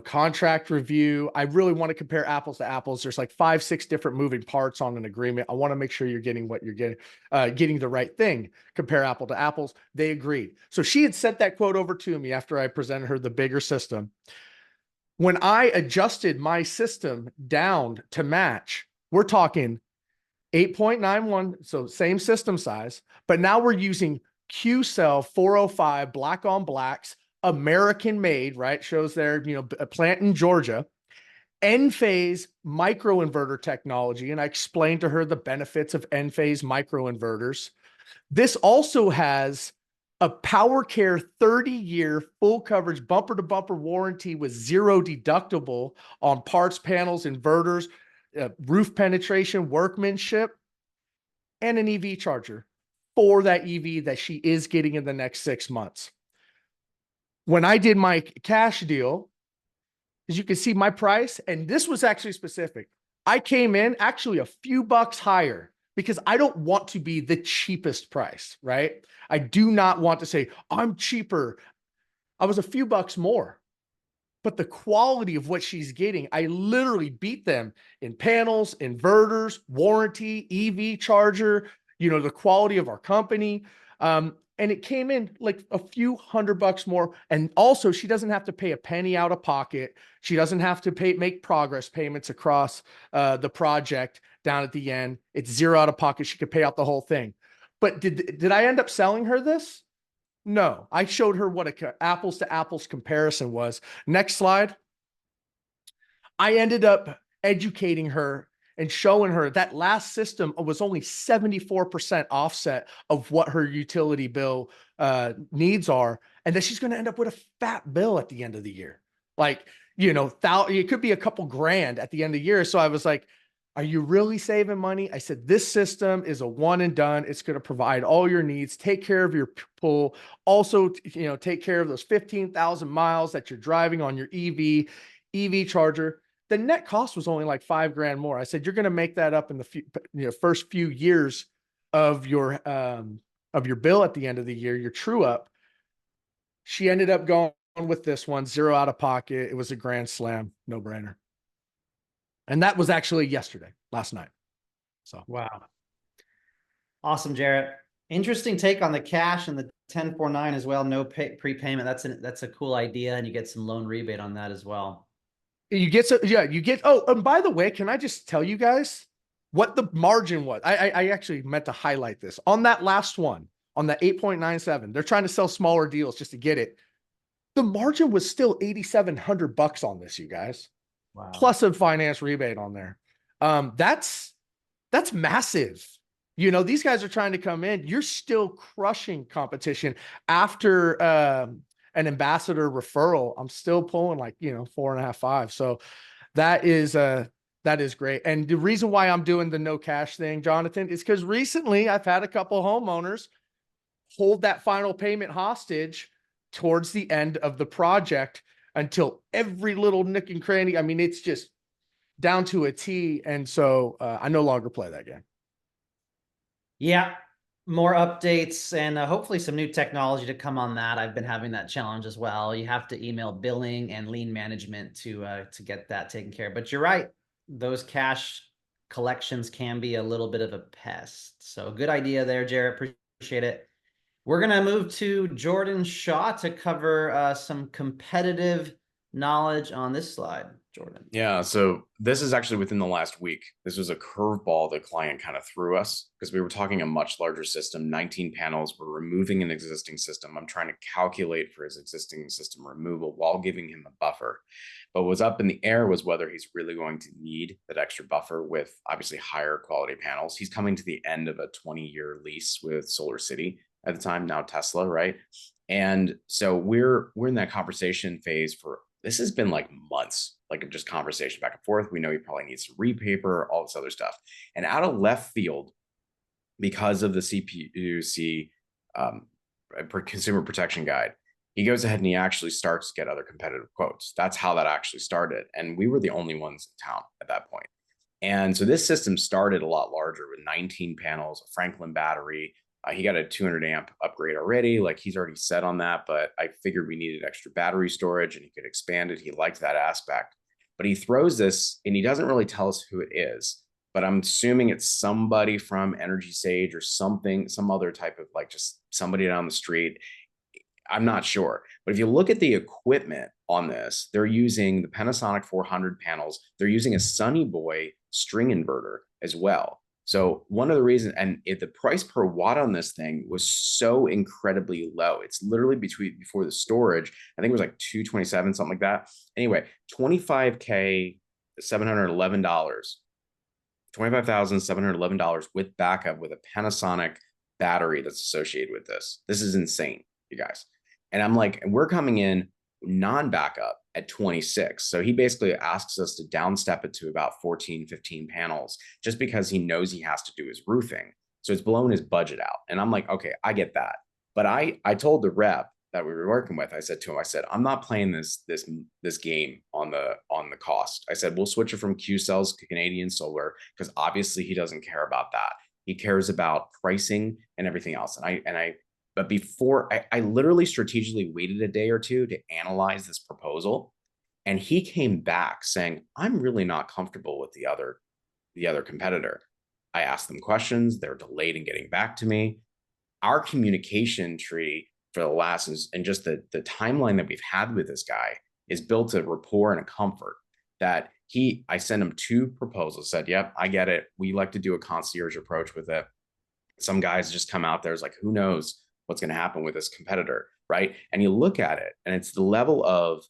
contract review. I really want to compare apples to apples. There's like 5, 6 different moving parts on an agreement. I want to make sure you're getting what you're getting the right thing. Compare apple to apples. They agreed. So she had sent that quote over to me after I presented her the bigger system. When I adjusted my system down to match, we're talking 8.91, so same system size, but now we're using Q-Cell 405 black on blacks, American made, right? Shows there, a plant in Georgia, N-phase microinverter technology. And I explained to her the benefits of N-phase microinverters. This also has a PowerCare 30-year full coverage bumper to bumper warranty with 0 deductible on parts, panels, inverters, roof penetration, workmanship, and an EV charger for that EV that she is getting in the next 6 months. When I did my cash deal, as you can see my price, and this was actually specific, I came in actually a few bucks higher because I don't want to be the cheapest price, right? I do not want to say I'm cheaper. I was a few bucks more. But the quality of what she's getting, I literally beat them in panels, inverters, warranty, EV charger, the quality of our company. And it came in like a few $100 more. And also she doesn't have to pay a penny out of pocket. She doesn't have to make progress payments across the project down at the end. It's 0 out of pocket. She could pay out the whole thing. But did I end up selling her this? No, I showed her what a apples to apples comparison was. Next slide. I ended up educating her and showing her that last system was only 74% offset of what her utility bill needs are, and that she's going to end up with a fat bill at the end of the year. Like, it could be a couple grand at the end of the year. So I was like, are you really saving money? I said, this system is a one and done. It's going to provide all your needs, take care of your pool. Also, take care of those 15,000 miles that you're driving on your EV charger. The net cost was only like $5 grand more. I said, you're going to make that up in the first few years of your bill at the end of the year, your true up. She ended up going with this one, 0 out of pocket. It was a grand slam, no brainer. And that was actually last night. So Wow. Awesome, Jarrett. Interesting take on the cash and the 1049 as well. No prepayment. That's a cool idea, and you get some loan rebate on that as well. you get oh, and by the way, can I just tell you guys what the margin was? I actually meant to highlight this on that last one, on the 8.97. They're trying to sell smaller deals just to get it. The margin was still $8,700 on this, you guys. Wow. Plus a finance rebate on there. That's massive. You know, these guys are trying to come in. You're still crushing competition after an ambassador referral. I'm still pulling like, 4.5, 5. So that is great. And the reason why I'm doing the no cash thing, Jonathan, is because recently I've had a couple homeowners hold that final payment hostage towards the end of the project until every little nook and cranny. I mean, it's just down to a T. And so I no longer play that game. Yeah, more updates and hopefully some new technology to come on that. I've been having that challenge as well. You have to email billing and lien management to get that taken care of. But you're right, those cash collections can be a little bit of a pest. So good idea there, Jarrett. Appreciate it. We're gonna move to Jordan Shaw to cover some competitive knowledge on this slide. Jordan. Yeah, so this is actually within the last week. This was a curveball the client kind of threw us because we were talking a much larger system, 19 panels. We're removing an existing system. I'm trying to calculate for his existing system removal while giving him a buffer. But what's up in the air was whether he's really going to need that extra buffer with obviously higher quality panels. He's coming to the end of a 20-year lease with Solar City at the time, now Tesla, right? And so we're in that conversation phase for this has been like months, like just conversation back and forth. We know he probably needs to repaper, all this other stuff. And out of left field, because of the CPUC consumer protection guide, he goes ahead and he actually starts to get other competitive quotes. That's how that actually started. And we were the only ones in town at that point. And so this system started a lot larger with 19 panels, a Franklin battery. He got a 200 amp upgrade already. Like he's already set on that, but I figured we needed extra battery storage and he could expand it. He liked that aspect, but he throws this and he doesn't really tell us who it is, but I'm assuming it's somebody from Energy Sage or something, some other type of like just somebody down the street. I'm not sure, but if you look at the equipment on this, they're using the Panasonic 400 panels. They're using a Sunny Boy string inverter as well. So one of the reasons, and if the price per watt on this thing was so incredibly low, it's literally before the storage, I think it was like $227, something like that. Anyway, $25,711, $25,711 with backup with a Panasonic battery that's associated with this. This is insane, you guys. And I'm like, we're coming in non-backup at 26. So he basically asks us to downstep it to about 14, 15 panels just because he knows he has to do his roofing. So it's blown his budget out. And I'm like, okay, I get that. But I told the rep that we were working with, I said to him, I'm not playing this game on the cost. I said, we'll switch it from Q cells to Canadian Solar because obviously he doesn't care about that. He cares about pricing and everything else. But before I literally strategically waited a day or two to analyze this proposal. And he came back saying, I'm really not comfortable with the other competitor. I asked them questions. They're delayed in getting back to me. Our communication tree for the last and just the timeline that we've had with this guy is built a rapport and a comfort that I sent him 2 proposals, said, yep, I get it. We like to do a concierge approach with it. Some guys just come out there, it's like, who knows what's going to happen with this competitor, right? And you look at it and it's the level of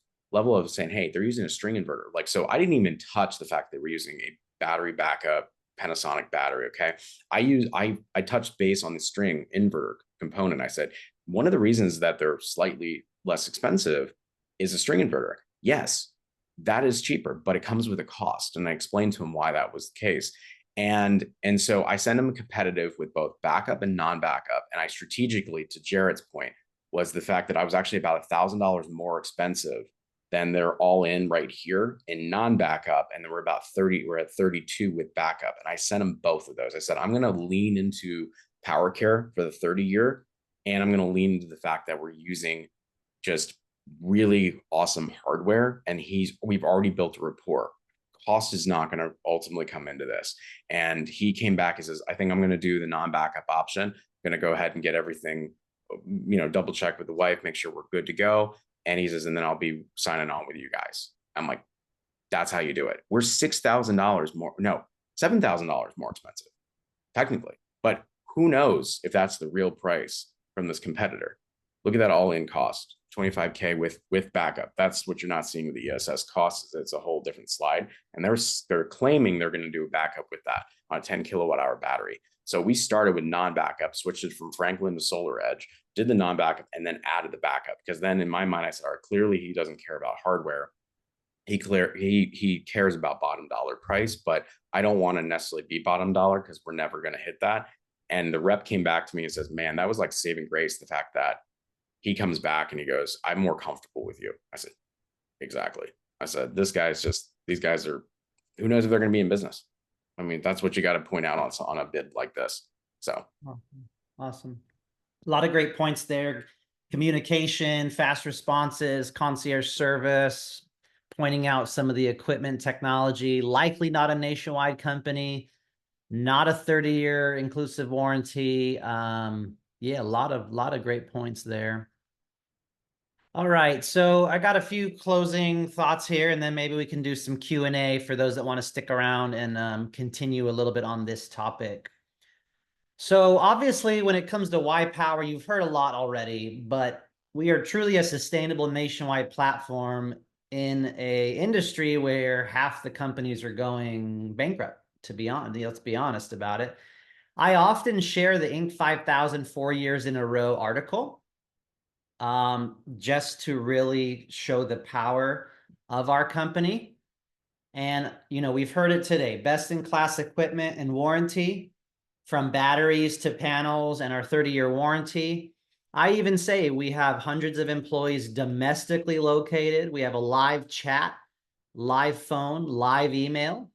saying, hey, they're using a string inverter. Like, so I didn't even touch the fact that we're using a battery backup Panasonic battery. Okay. I touched base on the string inverter component. I said, one of the reasons that they're slightly less expensive is a string inverter. Yes, that is cheaper, but it comes with a cost. And I explained to him why that was the case. And so I sent him competitive with both backup and non-backup. And I strategically, to Jarrett's point, was the fact that I was actually about $1,000 more expensive than they're all in right here in non-backup. And then we're at 32 with backup. And I sent him both of those. I said, I'm going to lean into Powur Care for the 30-year. And I'm going to lean into the fact that we're using just really awesome hardware, and we've already built a rapport. Cost is not going to ultimately come into this. And he came back and says, I think I'm going to do the non-backup option. I'm going to go ahead and get everything, double check with the wife, make sure we're good to go. And he says, and then I'll be signing on with you guys. I'm like, that's how you do it. We're $6,000 more, no, $7,000 more expensive, technically. But who knows if that's the real price from this competitor. Look at that all-in cost, $25K with backup. That's what you're not seeing with the ESS costs. It's a whole different slide. And they're claiming they're going to do a backup with that on a 10 kilowatt hour battery. So we started with non-backup, switched it from Franklin to Solar Edge, did the non-backup, and then added the backup. Because then in my mind, I said, all right, clearly he doesn't care about hardware. He cares about bottom dollar price, but I don't want to necessarily be bottom dollar because we're never going to hit that. And the rep came back to me and says, man, that was like saving grace. The fact that he comes back and he goes, I'm more comfortable with you. I said, exactly. I said, these guys are, who knows if they're going to be in business. I mean, that's what you got to point out on a bid like this. So. Awesome. A lot of great points there. Communication, fast responses, concierge service, pointing out some of the equipment technology, likely not a nationwide company, not a 30-year inclusive warranty. Yeah, a lot of great points there. All right, so I got a few closing thoughts here, and then maybe we can do some Q&A for those that want to stick around and continue a little bit on this topic. So obviously, when it comes to why Powur, you've heard a lot already, but we are truly a sustainable nationwide platform in a industry where half the companies are going bankrupt, to be honest. Let's be honest about it. I often share the Inc. 5000 4 years in a row article, just to really show the power of our company. And, we've heard it today, best in class equipment and warranty, from batteries to panels and our 30-year warranty. I even say we have hundreds of employees domestically located. We have a live chat, live phone, live email.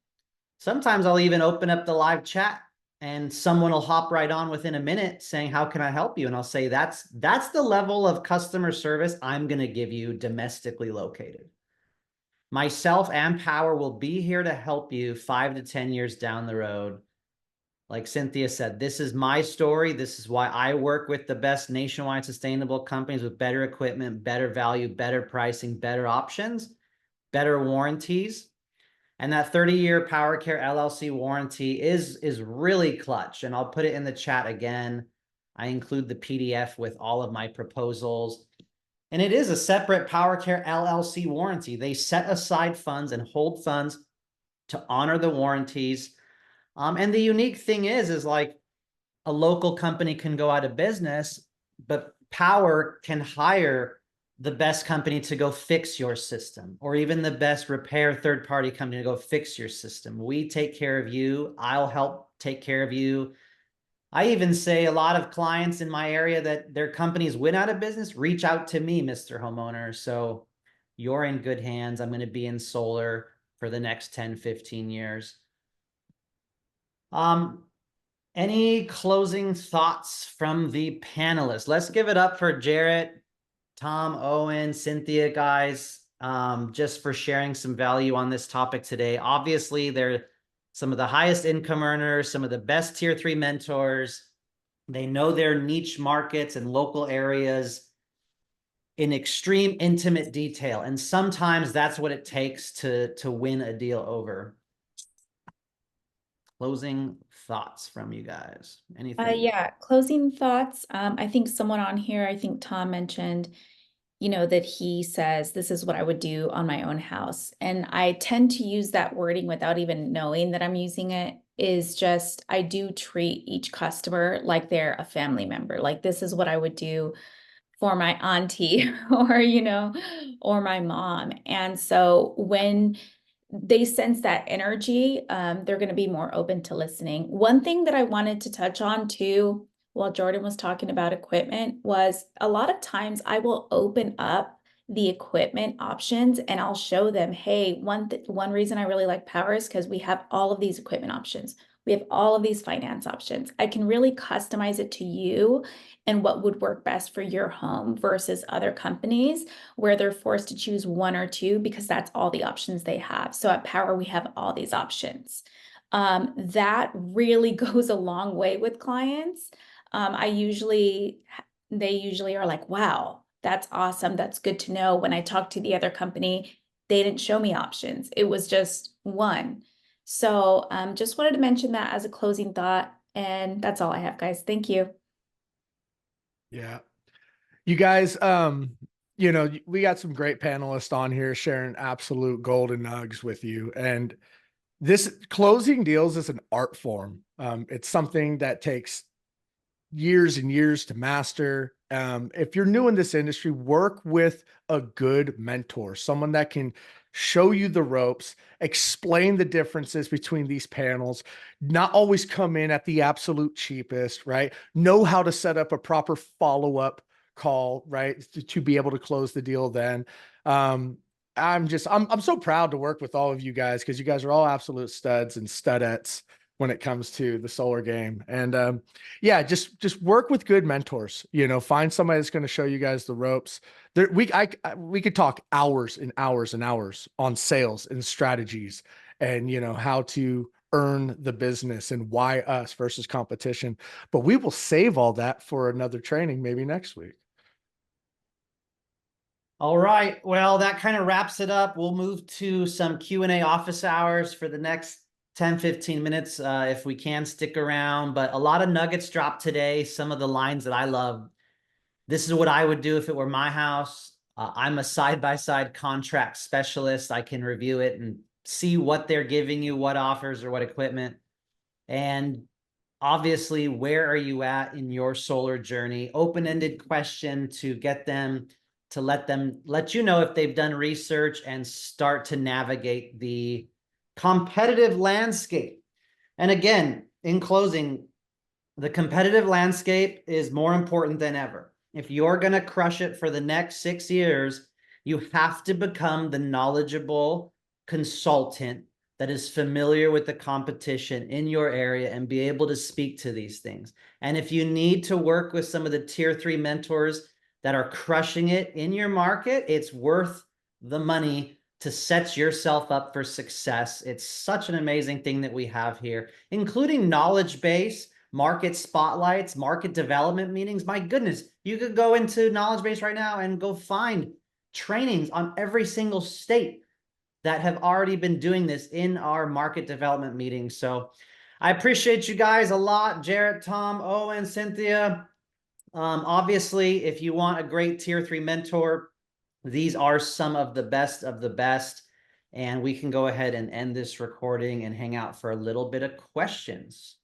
Sometimes I'll even open up the live chat and someone will hop right on within a minute saying, how can I help you? And I'll say, that's the level of customer service I'm going to give you domestically located. Myself and Powur will be here to help you 5 to 10 years down the road. Like Cynthia said, this is my story. This is why I work with the best nationwide sustainable companies with better equipment, better value, better pricing, better options, better warranties. And that 30-year Powur Care LLC warranty is really clutch. And I'll put it in the chat again. I include the PDF with all of my proposals. And it is a separate Powur Care LLC warranty. They set aside funds and hold funds to honor the warranties. And the unique thing is like a local company can go out of business, but Powur can hire the best company to go fix your system, or even the best repair third-party company to go fix your system. We take care of you. I'll help take care of you. I even say a lot of clients in my area that their companies went out of business, reach out to me, Mr. Homeowner. So you're in good hands. I'm going to be in solar for the next 10, 15 years. Any closing thoughts from the panelists? Let's give it up for Jarrett, Tom, Owen, Cynthia, guys, just for sharing some value on this topic today. Obviously, they're some of the highest income earners, some of the best tier 3 mentors. They know their niche markets and local areas in extreme intimate detail. And sometimes that's what it takes to win a deal over. Closing thoughts from you guys. Anything? Yeah, closing thoughts. I think someone on here, I think Tom mentioned, that he says, this is what I would do on my own house. And I tend to use that wording without even knowing that I'm using it, is just, I do treat each customer like they're a family member. Like, this is what I would do for my auntie or, or my mom. And so when they sense that energy, they're going to be more open to listening. One thing that I wanted to touch on too, while Jordan was talking about equipment, was a lot of times I will open up the equipment options and I'll show them, hey, one reason I really like Powur is because we have all of these equipment options. We have all of these finance options. I can really customize it to you and what would work best for your home versus other companies where they're forced to choose one or two because that's all the options they have. So at Powur, we have all these options. That really goes a long way with clients. They usually are like, wow, that's awesome. That's good to know. When I talked to the other company, they didn't show me options. It was just one. So just wanted to mention that as a closing thought. And that's all I have, guys. Thank you. Yeah. You guys, we got some great panelists on here sharing absolute golden nugs with you. And this closing deals is an art form. It's something that takes years and years to master. If you're new in this industry, work with a good mentor, someone that can show you the ropes, explain the differences between these panels, not always come in at the absolute cheapest, right? Know how to set up a proper follow-up call, right? To be able to close the deal then. I'm so proud to work with all of you guys because you guys are all absolute studs and studettes when it comes to the solar game. And yeah, just work with good mentors, find somebody that's going to show you guys the ropes. We could talk hours and hours and hours on sales and strategies and, how to earn the business and why us versus competition, but we will save all that for another training, maybe next week. All right. Well, that kind of wraps it up. We'll move to some Q&A office hours for the next 10, 15 minutes, if we can stick around, but a lot of nuggets dropped today. Some of the lines that I love. This is what I would do if it were my house. I'm a side-by-side contract specialist. I can review it and see what they're giving you, what offers or what equipment. And obviously, where are you at in your solar journey? Open-ended question to get them to let you know if they've done research and start to navigate the competitive landscape. And again, in closing, the competitive landscape is more important than ever. If you're going to crush it for the next 6 years, you have to become the knowledgeable consultant that is familiar with the competition in your area and be able to speak to these things. And if you need to work with some of the tier 3 mentors that are crushing it in your market, it's worth the money to set yourself up for success. It's such an amazing thing that we have here, including knowledge base, market spotlights, market development meetings. My goodness, you could go into knowledge base right now and go find trainings on every single state that have already been doing this in our market development meetings. So I appreciate you guys a lot. Jarrett, Tom, Owen, Cynthia. Obviously, if you want a great tier 3 mentor, these are some of the best of the best. And we can go ahead and end this recording and hang out for a little bit of questions.